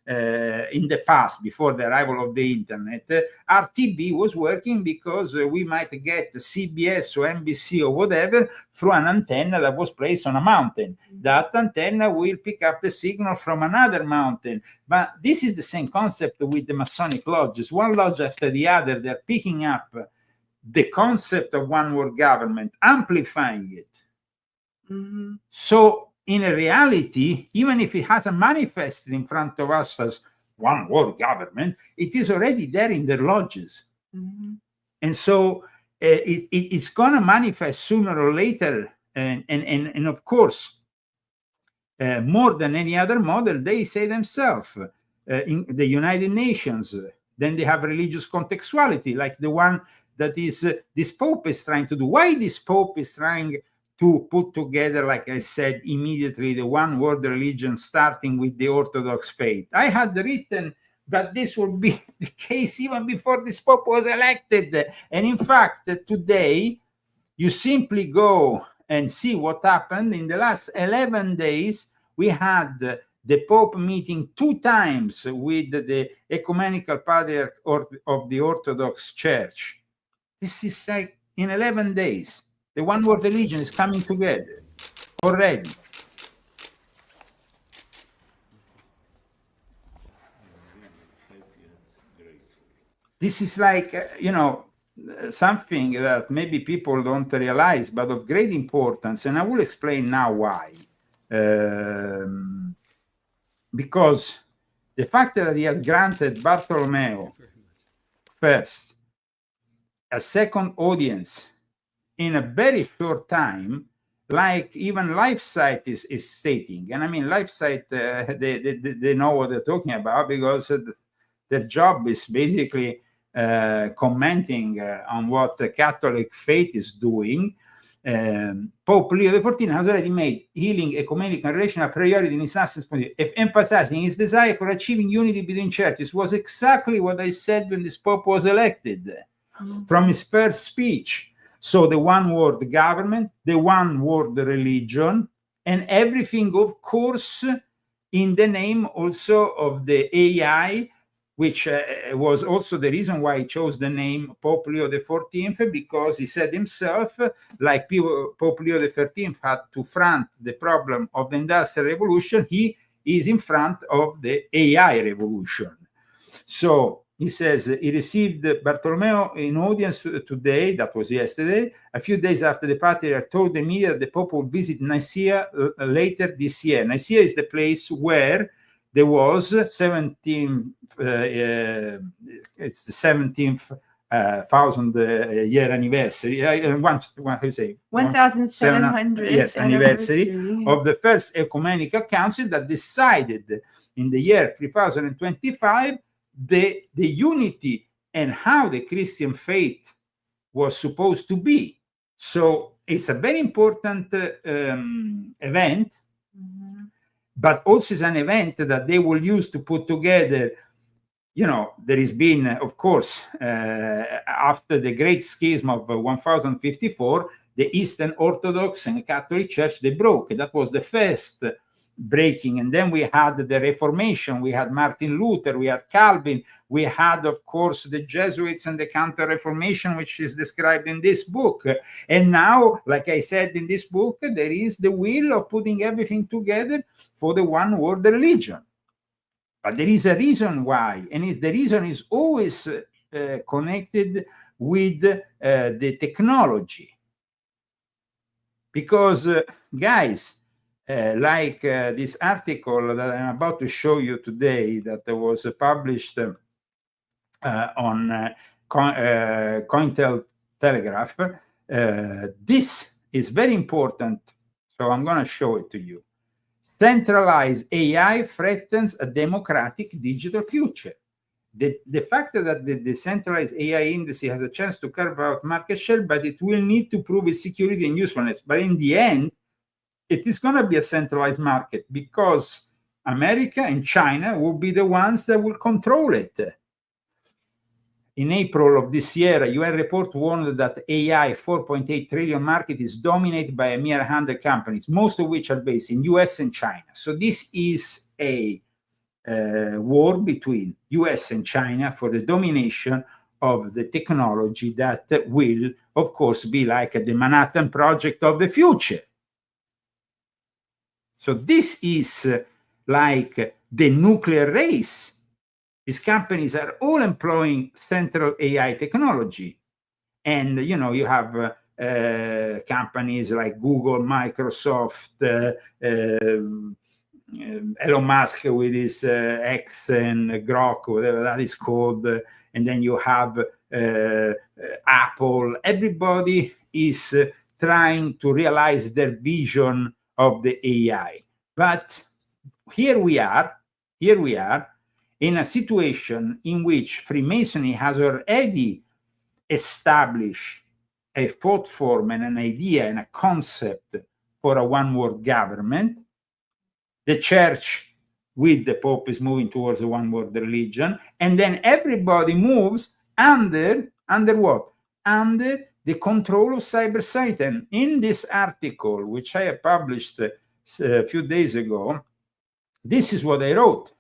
Speaker 2: in the past, before the arrival of the internet, RTB was working because we might get CBS or NBC or whatever through an antenna that was placed on a mountain. That antenna will pick up the signal from another mountain. But this is the same concept with the Masonic lodges. One lodge after the other, they're picking up the concept of one world government, amplifying it. So in a reality, even if it hasn't manifested in front of us as one world government, it is already there in their lodges. And so it's going to manifest sooner or later. And of course, more than any other model, they say themselves, in the United Nations, then they have religious contextuality, like the one that is this Pope is trying to do. Why this Pope is trying to put together, like I said, immediately the one world religion, starting with the Orthodox faith? I had written that this would be the case even before this Pope was elected. And in fact, today, you simply go and see what happened. In the last 11 days, we had the Pope meeting 2 times with the Ecumenical Patriarch of the Orthodox Church. This is like in 11 days. The one world religion is coming together already. This is like, something that maybe people don't realize, but of great importance. And I will explain now why. because the fact that he has granted Bartolomeo first a second audience in a very short time, like even LifeSite is stating. And I mean, LifeSite, they know what they're talking about, because their job is basically commenting on what the Catholic faith is doing. Pope Leo XIV has already made healing ecumenical relation a priority in his last point, emphasizing his desire for achieving unity between churches. Was exactly what I said when this Pope was elected from his first speech. So the one world government, the one world religion, and everything, of course, in the name also of the AI, which was also the reason why he chose the name Pope Leo XIV, because he said himself, like Pope Leo XIII had to front the problem of the Industrial Revolution, he is in front of the AI revolution. So he says he received Bartolomeo in audience today, that was yesterday, a few days after the Patriarch told the media that the Pope will visit Nicaea later this year. Nicaea is the place where there was it's the 17th thousand year anniversary.
Speaker 3: 1,700
Speaker 2: yes, anniversary of the first ecumenical council that decided in the year 3025 the unity and how the Christian faith was supposed to be. So it's a very important event, but also is an event that they will use to put together. You know, there has been, of course, after the Great Schism of 1054, the Eastern Orthodox and Catholic Church, they broke. That was the first breaking. And then we had the Reformation, we had Martin Luther, we had Calvin, we had, of course, the Jesuits and the Counter-Reformation, which is described in this book. And now, like I said in this book, there is the will of putting everything together for the one world religion. But there is a reason why, and the reason is always connected with the technology. Because, guys, like this article that I'm about to show you today that was published on Cointelegraph, this is very important. So I'm going to show it to you. Centralized AI threatens a democratic digital future. The fact that the decentralized AI industry has a chance to carve out market share, but it will need to prove its security and usefulness. But in the end, it is going to be a centralized market because America and China will be the ones that will control it. In April of this year, a UN report warned that AI 4.8 trillion market is dominated by a mere 100 companies, most of which are based in US and China. So this is a war between US and China for the domination of the technology that will, of course, be like the Manhattan Project of the future. So this is like the nuclear race. These companies are all employing central AI technology. And, you know, you have companies like Google, Microsoft, Elon Musk with his X and Grok, whatever that is called. And then you have Apple. Everybody is trying to realize their vision of the AI. But here we are in a situation in which Freemasonry has already established a thought form and an idea and a concept for a one-world government. The church with the Pope is moving towards a one-world religion. And then everybody moves under what? Under the control of Cyber Satan. In this article, which I have published a few days ago, this is what I wrote.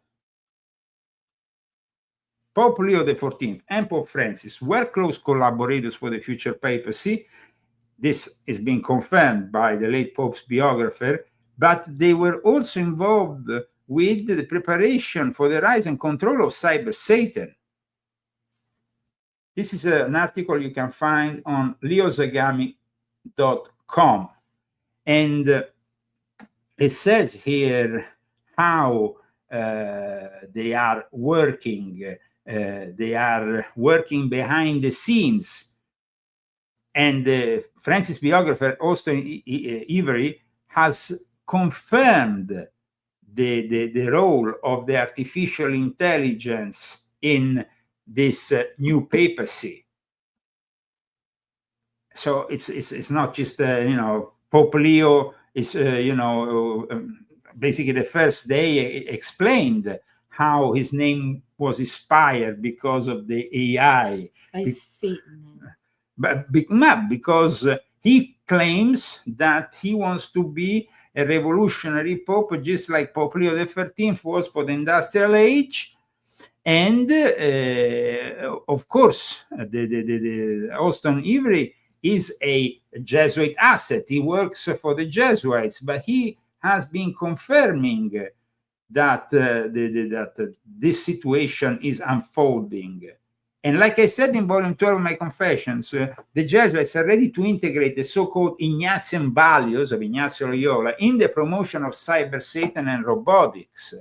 Speaker 2: Pope Leo XIV and Pope Francis were close collaborators for the future papacy. This is being confirmed by the late Pope's biographer, but they were also involved with the preparation for the rise and control of Cyber Satan. This is an article you can find on leozagami.com. And it says here how they are working. They are working behind the scenes. And Francis biographer Austin Ivory has confirmed the role of the artificial intelligence in this new papacy. So it's not just Pope Leo is basically the first day explained how his name was inspired because of the AI.
Speaker 3: By Satan.
Speaker 2: But not because he claims that he wants to be a revolutionary pope, just like Pope Leo XIII was for the industrial age. And of course, the Austin Ivory is a Jesuit asset. He works for the Jesuits, but he has been confirming that that this situation is unfolding. And like I said in volume 12 of my Confessions, the Jesuits are ready to integrate the so-called Ignatian values of Ignazio Loyola in the promotion of cyber Satan and robotics.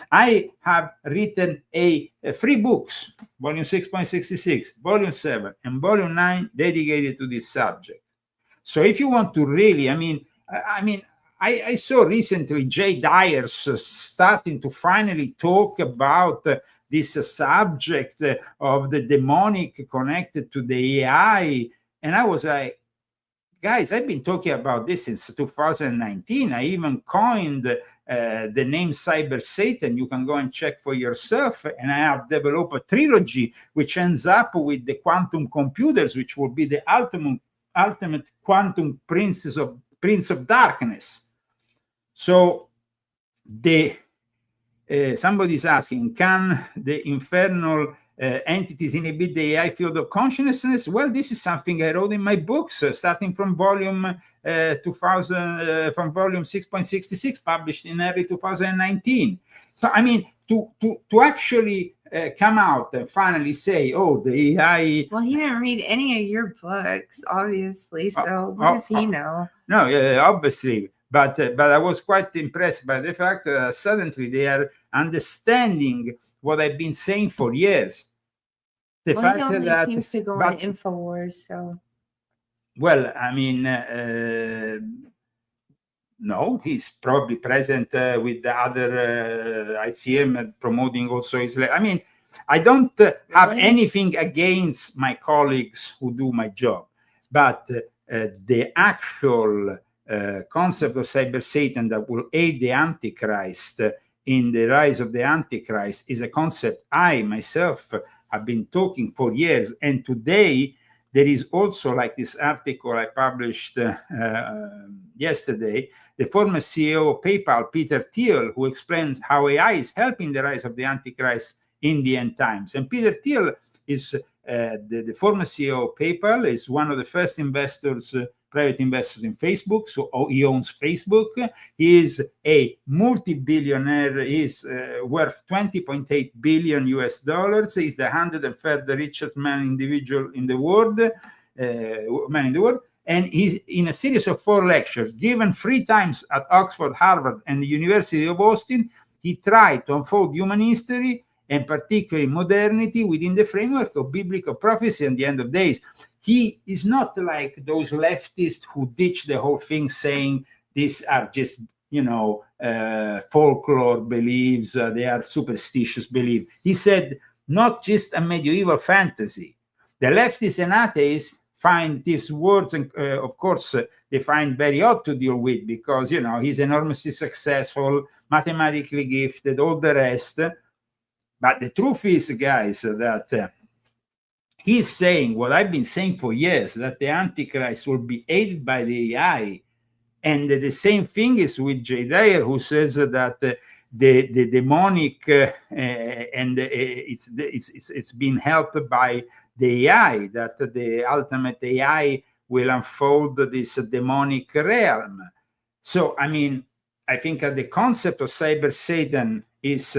Speaker 2: I have written three books, volume 6.66, volume 7, and volume 9, dedicated to this subject. So if you want to really, I saw recently Jay Dyer's starting to finally talk about this subject of the demonic connected to the AI. And I was like, guys, I've been talking about this since 2019. I even coined the name Cyber Satan. You can go and check for yourself. And I have developed a trilogy which ends up with the quantum computers, which will be the ultimate quantum prince of darkness. So somebody's asking, can the infernal entities inhibit the AI field of consciousness? Well, this is something I wrote in my books, starting from volume 6.66, published in early 2019. So, to actually come out and finally say, oh, the AI...
Speaker 3: Well, he didn't read any of your books, obviously, so what does he know?
Speaker 2: No, obviously. But I was quite impressed by the fact that suddenly they are understanding what I've been saying for years. The fact
Speaker 3: he only
Speaker 2: that
Speaker 3: seems to go on InfoWars, so.
Speaker 2: Well, no, he's probably present with the other ICM promoting also Islam. I don't have anything against my colleagues who do my job, but the actual concept of cyber Satan that will aid the Antichrist in the rise of the Antichrist is a concept I myself have been talking for years. And today there is also, like this article I published yesterday, the former CEO of PayPal, Peter Thiel, who explains how AI is helping the rise of the Antichrist in the end times. And Peter Thiel is the former CEO of PayPal, is one of the first investors, private investors in Facebook. So he owns Facebook. He is a multi-billionaire. He's worth $20.8 billion US. He's the 103rd richest individual in the world, And he's in a series of 4 lectures given 3 times at Oxford, Harvard, and the University of Austin. He tried to unfold human history, and particularly modernity, within the framework of biblical prophecy and the end of days. He is not like those leftists who ditch the whole thing, saying these are just, folklore beliefs, they are superstitious beliefs. He said, not just a medieval fantasy. The leftists and atheists find these words, and of course, they find very odd to deal with because, he's enormously successful, mathematically gifted, all the rest. But the truth is, guys, that he's saying what I've been saying for years, that the Antichrist will be aided by the AI. And the same thing is with Jay Dyer, who says that the demonic and it's been helped by the AI, that the ultimate AI will unfold this demonic realm. So, I think that the concept of cyber Satan is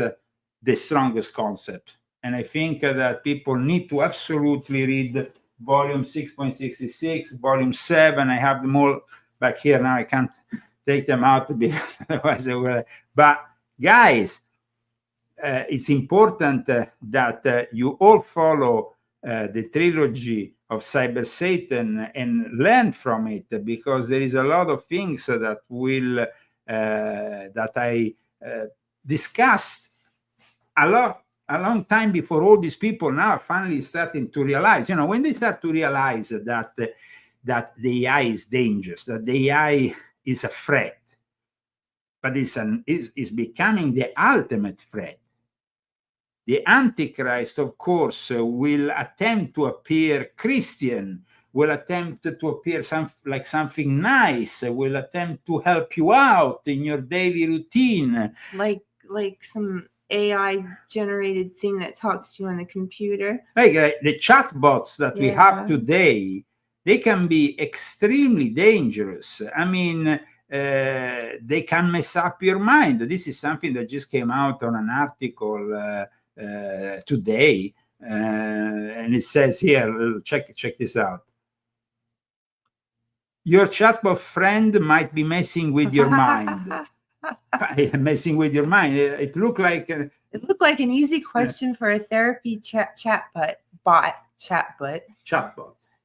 Speaker 2: the strongest concept. And I think that people need to absolutely read volume 6.66, volume 7. I have them all back here now. I can't take them out because otherwise they will. But guys, it's important that you all follow the trilogy of Cyber Satan and learn from it, because there is a lot of things that will that I discussed a long time before all these people now are finally starting to realize. When they start to realize that the AI is dangerous, that the AI is a threat, but is becoming the ultimate threat. The Antichrist, of course, will attempt to appear Christian, will attempt to appear like something nice, will attempt to help you out in your daily routine.
Speaker 3: Like some AI generated thing that talks to you on the computer.
Speaker 2: Like the chatbots that we have today, they can be extremely dangerous. I mean, they can mess up your mind. This is something that just came out on an article today, and it says here, check this out. Your chatbot friend might be messing with your mind. Messing with your mind. It looked like an
Speaker 3: easy question for a therapy chatbot.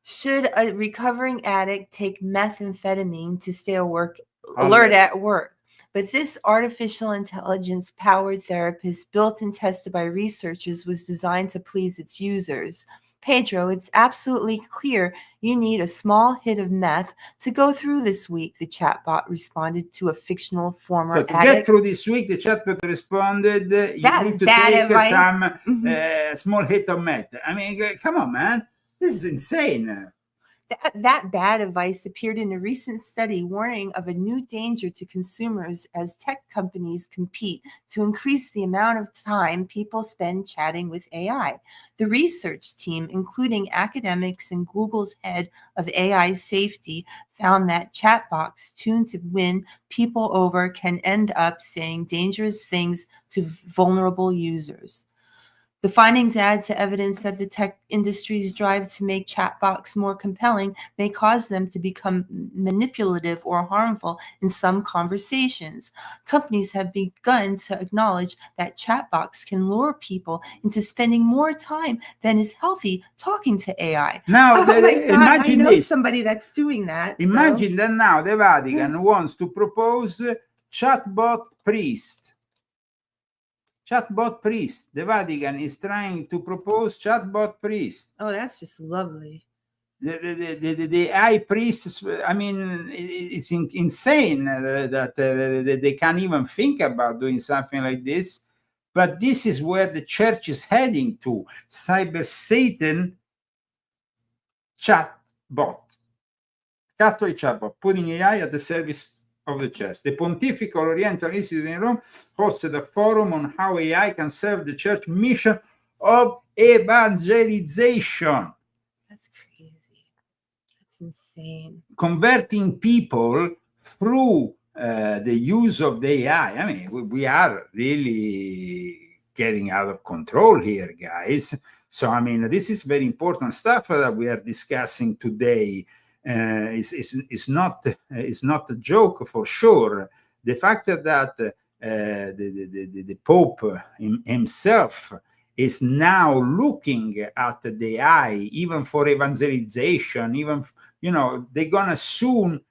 Speaker 3: Should a recovering addict take methamphetamine to stay alert at work? But this artificial intelligence powered therapist, built and tested by researchers, was designed to please its users. Pedro, it's absolutely clear you need a small hit of meth to go through this week, the chatbot responded to a fictional former addict.
Speaker 2: So to get through this week, the chatbot responded, you need to take some small hit of meth. I mean, come on, man. This is insane.
Speaker 3: That bad advice appeared in a recent study warning of a new danger to consumers as tech companies compete to increase the amount of time people spend chatting with AI. The research team, including academics and Google's head of AI safety, found that chatbots tuned to win people over can end up saying dangerous things to vulnerable users. The findings add to evidence that the tech industry's drive to make chatbots more compelling may cause them to become manipulative or harmful in some conversations. Companies have begun to acknowledge that chatbots can lure people into spending more time than is healthy talking to AI.
Speaker 2: Now,
Speaker 3: imagine I know somebody that's doing that.
Speaker 2: Imagine that now the Vatican wants to propose chatbot priest. Chatbot priest. The Vatican is trying to propose chatbot priest.
Speaker 3: Oh, that's just lovely.
Speaker 2: The AI priests, I mean, it's insane that they can't even think about doing something like this. But this is where the church is heading to. Cyber Satan chatbot. Catholic chatbot, putting AI at the service of the church. The Pontifical Oriental Institute in Rome hosted a forum on how AI can serve the church mission of evangelization.
Speaker 3: That's crazy. That's insane.
Speaker 2: Converting people through the use of the AI. I mean, we are really getting out of control here, guys. So, I mean, this is very important stuff that we are discussing today. Is not a joke for sure. The fact that the Pope himself is now looking at the AI, even for evangelization, even they're gonna soon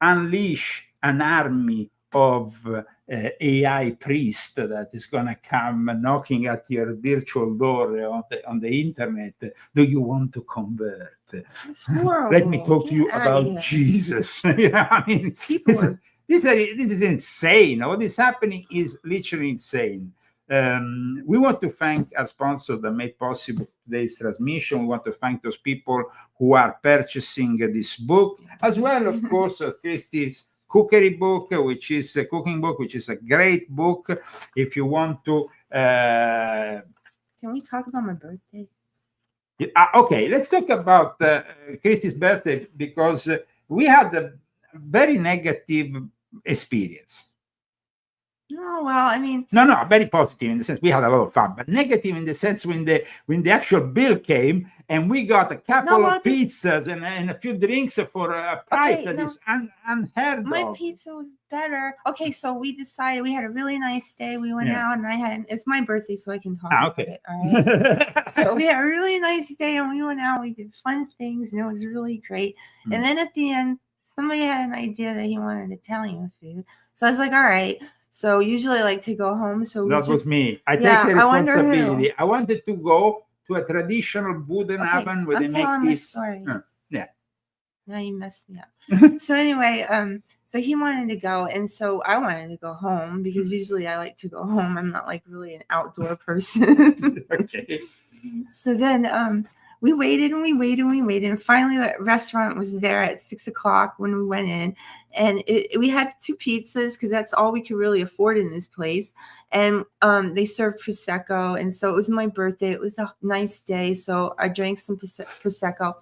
Speaker 2: unleash an army of AI priest that is gonna come knocking at your virtual door on the internet. Do you want to convert? Let me talk to you about Jesus. I mean, this is insane. What is happening is literally insane. We want to thank our sponsors that made possible today's transmission. We want to thank those people who are purchasing this book, as well, of course, Christie's cookery book, which is a cooking book, which is a great book. If you want to,
Speaker 3: can we talk about my birthday?
Speaker 2: Okay, let's talk about Christie's birthday, because we had a very negative experience.
Speaker 3: No, well, I mean,
Speaker 2: No, very positive in the sense we had a lot of fun, but negative in the sense when the actual bill came and we got a couple
Speaker 3: well,
Speaker 2: of pizzas and a few drinks for a price that is unheard
Speaker 3: my
Speaker 2: of.
Speaker 3: pizza was better. Okay, so we decided we had a really nice day. We went
Speaker 2: Yeah.
Speaker 3: out, and it's my birthday, so I can talk
Speaker 2: Okay.
Speaker 3: about it. All right. So we had a really nice day, and we went out. We did fun things, and it was really great. And then at the end, somebody had an idea that he wanted Italian food. So I was like, all right. So usually I like to go home. So
Speaker 2: that was me. I take the
Speaker 3: I wonder who.
Speaker 2: responsibility. I wanted to go to a traditional wooden oven where they make this.
Speaker 3: Story.
Speaker 2: Yeah.
Speaker 3: Now you messed me up. So anyway, so he wanted to go, and so I wanted to go home because usually I like to go home. I'm not like really an outdoor person.
Speaker 2: Okay.
Speaker 3: So then we waited and we waited and we waited, and finally the restaurant was there at 6 o'clock when we went in, and we had 2 pizzas because that's all we could really afford in this place, and they served prosecco, and so it was my birthday. It was a nice day, so I drank some prosecco.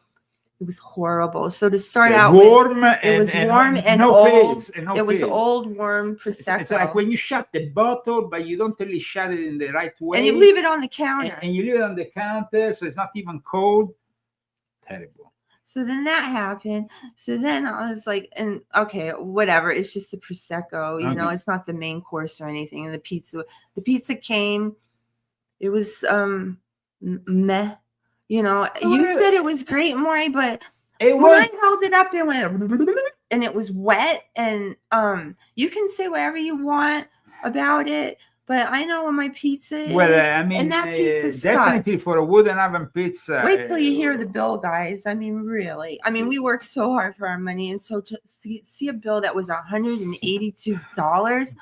Speaker 3: It was horrible. So to start out
Speaker 2: warm
Speaker 3: with, it was warm and
Speaker 2: no
Speaker 3: old.
Speaker 2: Face, no
Speaker 3: it was
Speaker 2: face.
Speaker 3: Old, warm prosecco.
Speaker 2: It's like when you shut the bottle, but you don't really shut it in the right way.
Speaker 3: And you leave it on the counter.
Speaker 2: And you leave it on the counter, so it's not even cold. Terrible.
Speaker 3: So then that happened. So then I was like, and okay, whatever. It's just the prosecco, you know. It's not the main course or anything. And the pizza came. It was meh. You know, you said it was great, Maury, but when I held it up, it went and it was wet. And you can say whatever you want about it, but I know what my pizza is.
Speaker 2: Well, I mean,
Speaker 3: and that pizza
Speaker 2: definitely
Speaker 3: sucks.
Speaker 2: for a wooden oven pizza.
Speaker 3: Wait till you hear the bill, guys. I mean, really. I mean, we worked so hard for our money, and so to see a bill that was $182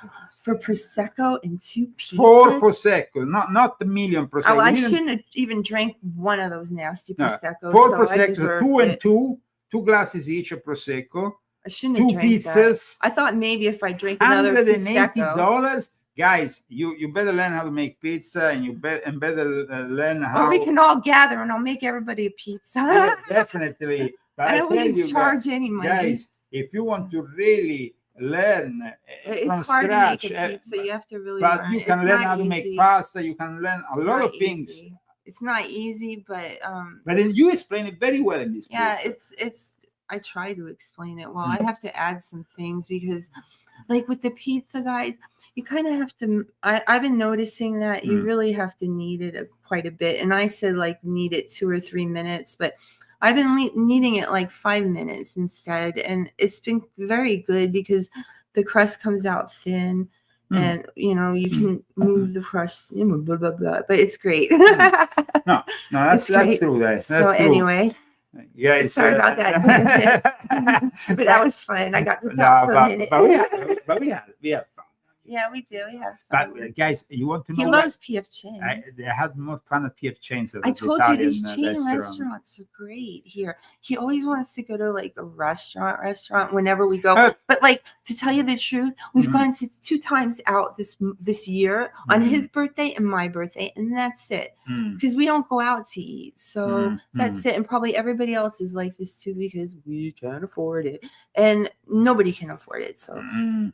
Speaker 3: for prosecco and 2 pizzas.
Speaker 2: 4 prosecco, not the million prosecco.
Speaker 3: Oh, I shouldn't have even drank one of those nasty prosecco.
Speaker 2: 4 prosecco, 2 and 2 glasses each of prosecco.
Speaker 3: I shouldn't have
Speaker 2: 2
Speaker 3: drank
Speaker 2: pizzas.
Speaker 3: That. I thought maybe if I drank another prosecco.
Speaker 2: $180. Guys, you better learn how to make pizza, and better learn how.
Speaker 3: Or we can all gather, and I'll make everybody a pizza.
Speaker 2: Definitely. But
Speaker 3: I wouldn't charge any money.
Speaker 2: Guys, if you want to really learn from
Speaker 3: it's hard
Speaker 2: scratch,
Speaker 3: to make a pizza. You have to really
Speaker 2: but
Speaker 3: learn.
Speaker 2: you can learn how to make pasta. You can learn a lot of things.
Speaker 3: It's not easy, but
Speaker 2: then you explain it very well in this.
Speaker 3: Yeah, it's. I try to explain it well. I have to add some things because, like with the pizza, guys, you kind of have to. I've been noticing that you really have to knead it quite a bit, and I said like knead it 2 or 3 minutes, but I've been kneading it like 5 minutes instead, and it's been very good because the crust comes out thin, and you know you can move the crust, blah, blah, blah, but it's great.
Speaker 2: No, that's true. That's
Speaker 3: so
Speaker 2: true.
Speaker 3: Anyway.
Speaker 2: Yeah,
Speaker 3: sorry about that. But that was fun. I got to talk for a minute.
Speaker 2: But we had fun.
Speaker 3: Yeah, we do. We have fun.
Speaker 2: But guys, you want to know?
Speaker 3: He loves P.F. Chang's.
Speaker 2: They had more fun at P.F. Chang's.
Speaker 3: I told you these chain restaurants are great here. He always wants to go to like a restaurant whenever we go. But like to tell you the truth, we've gone to 2 times out this year on his birthday and my birthday, and that's it. Because we don't go out to eat, so that's it. And probably everybody else is like this too because we can't afford it, and nobody can afford it. So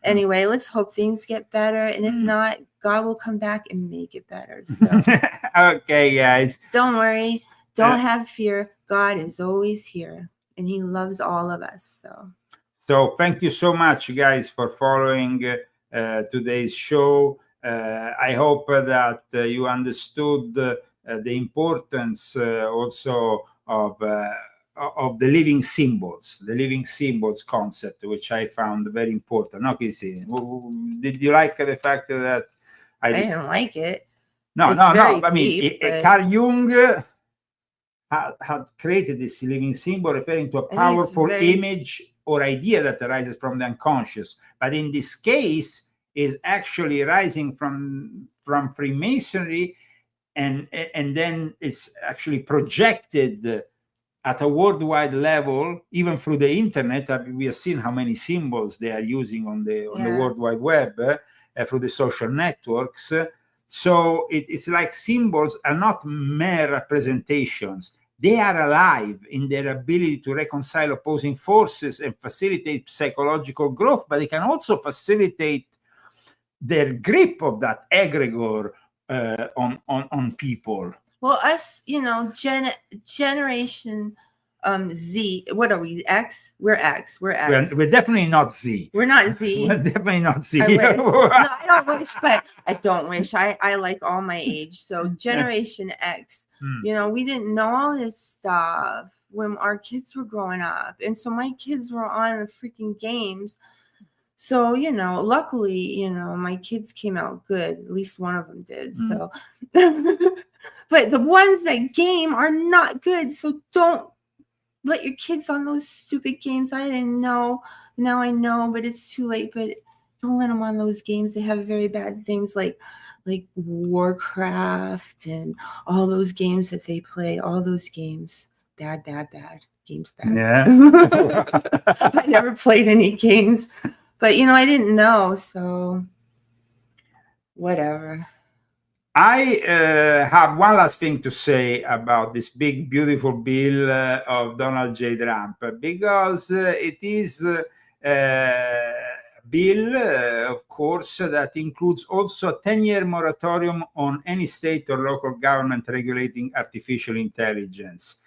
Speaker 3: anyway, let's hope things get better, and if not, God will come back and make it better. So.
Speaker 2: Okay, guys,
Speaker 3: don't worry, don't have fear. God is always here, and He loves all of us. So
Speaker 2: thank you so much, guys, for following today's show. I hope that you understood the importance also of the living symbols concept, which I found very important. No, Christine, did you like the fact that I
Speaker 3: didn't like it?
Speaker 2: No. I mean, Carl Jung had created this living symbol referring to a powerful image or idea that arises from the unconscious. But in this case, is actually rising from Freemasonry, and then it's actually projected at a worldwide level, even through the internet. We have seen how many symbols they are using on the World Wide Web through the social networks. So it's like symbols are not mere representations. They are alive in their ability to reconcile opposing forces and facilitate psychological growth, but they can also facilitate their grip of that egregore on people.
Speaker 3: Well, us, generation Z. What are we? X? We're X. We're X.
Speaker 2: We're definitely not Z.
Speaker 3: We're not Z.
Speaker 2: We're definitely not Z.
Speaker 3: I wish. No, I don't wish, but I don't wish. I like all my age. So Generation X. We didn't know all this stuff when our kids were growing up, and so my kids were on the freaking games. So, luckily, my kids came out good. At least one of them did. So, but the ones that game are not good. So don't let your kids on those stupid games. I didn't know. Now I know, but it's too late. But don't let them on those games. They have very bad things like Warcraft and all those games that they play. All those games. Bad. Games bad.
Speaker 2: Yeah.
Speaker 3: I never played any games. But, I didn't know, so whatever.
Speaker 2: I have one last thing to say about this big, beautiful bill of Donald J. Trump, because it is a bill, of course, that includes also a 10-year moratorium on any state or local government regulating artificial intelligence.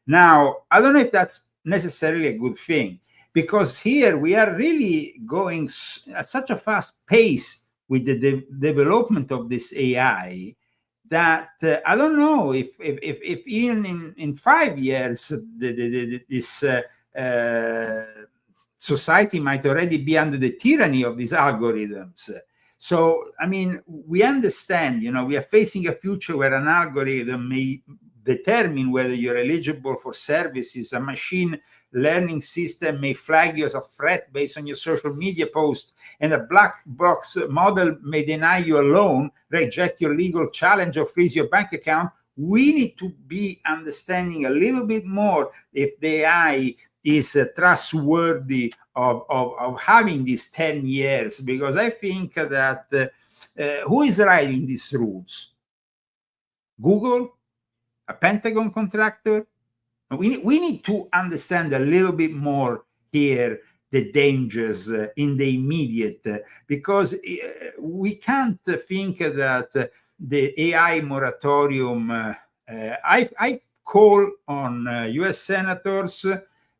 Speaker 2: Now, I don't know if that's necessarily a good thing, because here we are really going at such a fast pace with the development of this AI that I don't know if even in 5 years this society might already be under the tyranny of these algorithms. So, I mean, we understand, we are facing a future where an algorithm may determine whether you're eligible for services. A machine learning system may flag you as a threat based on your social media post, and a black box model may deny you a loan, reject your legal challenge, or freeze your bank account. We need to be understanding a little bit more if the AI is trustworthy of having these 10 years, because I think that who is writing these rules? Google? A Pentagon contractor? We need to understand a little bit more here the dangers in the immediate, because we can't think that the AI moratorium, I call on US senators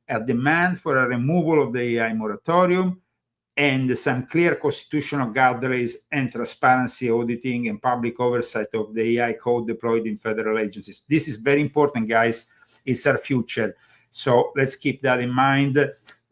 Speaker 2: a demand for a removal of the AI moratorium and some clear constitutional guardrails and transparency auditing and public oversight of the AI code deployed in federal agencies. This is very important, guys. It's our future. So let's keep that in mind.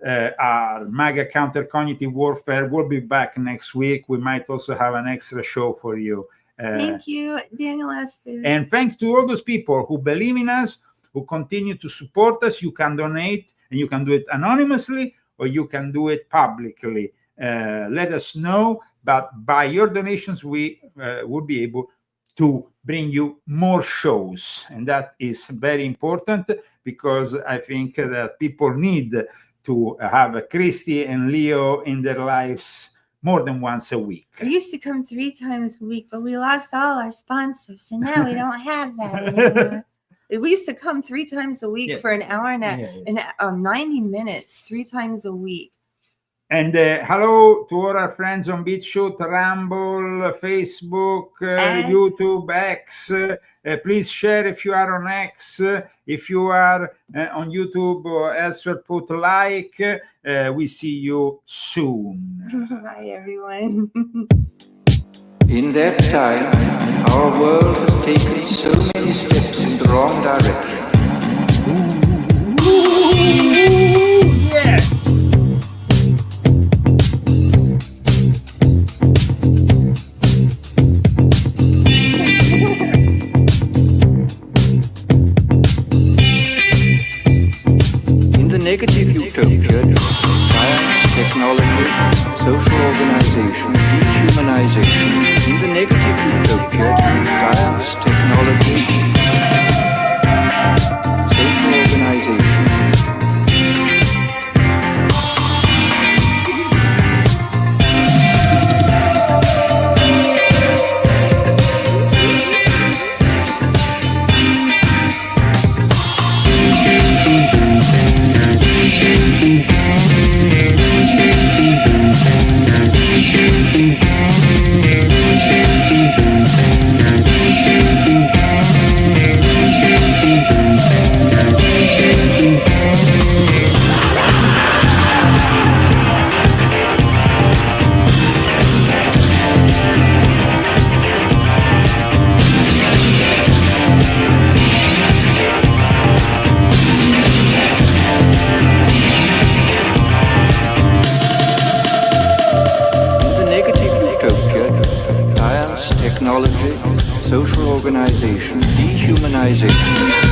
Speaker 2: Our MAGA counter-cognitive warfare will be back next week. We might also have an extra show for you.
Speaker 3: Thank you, Daniel Estes.
Speaker 2: And thanks to all those people who believe in us, who continue to support us. You can donate, and you can do it anonymously, or you can do it publicly. Let us know, but by your donations, we will be able to bring you more shows. And that is very important, because I think that people need to have Christy and Leo in their lives more than once a week.
Speaker 3: We used to come 3 times a week, but we lost all our sponsors, and now we don't have that anymore. We used to come 3 times a week for an hour and 90 minutes, 3 times a week.
Speaker 2: And hello to all our friends on BitChute, Rumble, Facebook, YouTube, X. Please share if you are on X. If you are on YouTube or elsewhere, put like. We see you soon.
Speaker 3: Bye, everyone.
Speaker 4: In that time, our world has taken so many steps in the wrong direction.
Speaker 2: Yes!
Speaker 4: In the negative utopia, science, technology, social organization, dehumanization. In the negative utopia, science, technology, social organization, social organization, dehumanization.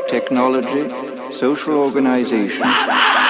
Speaker 4: Technology, social organization.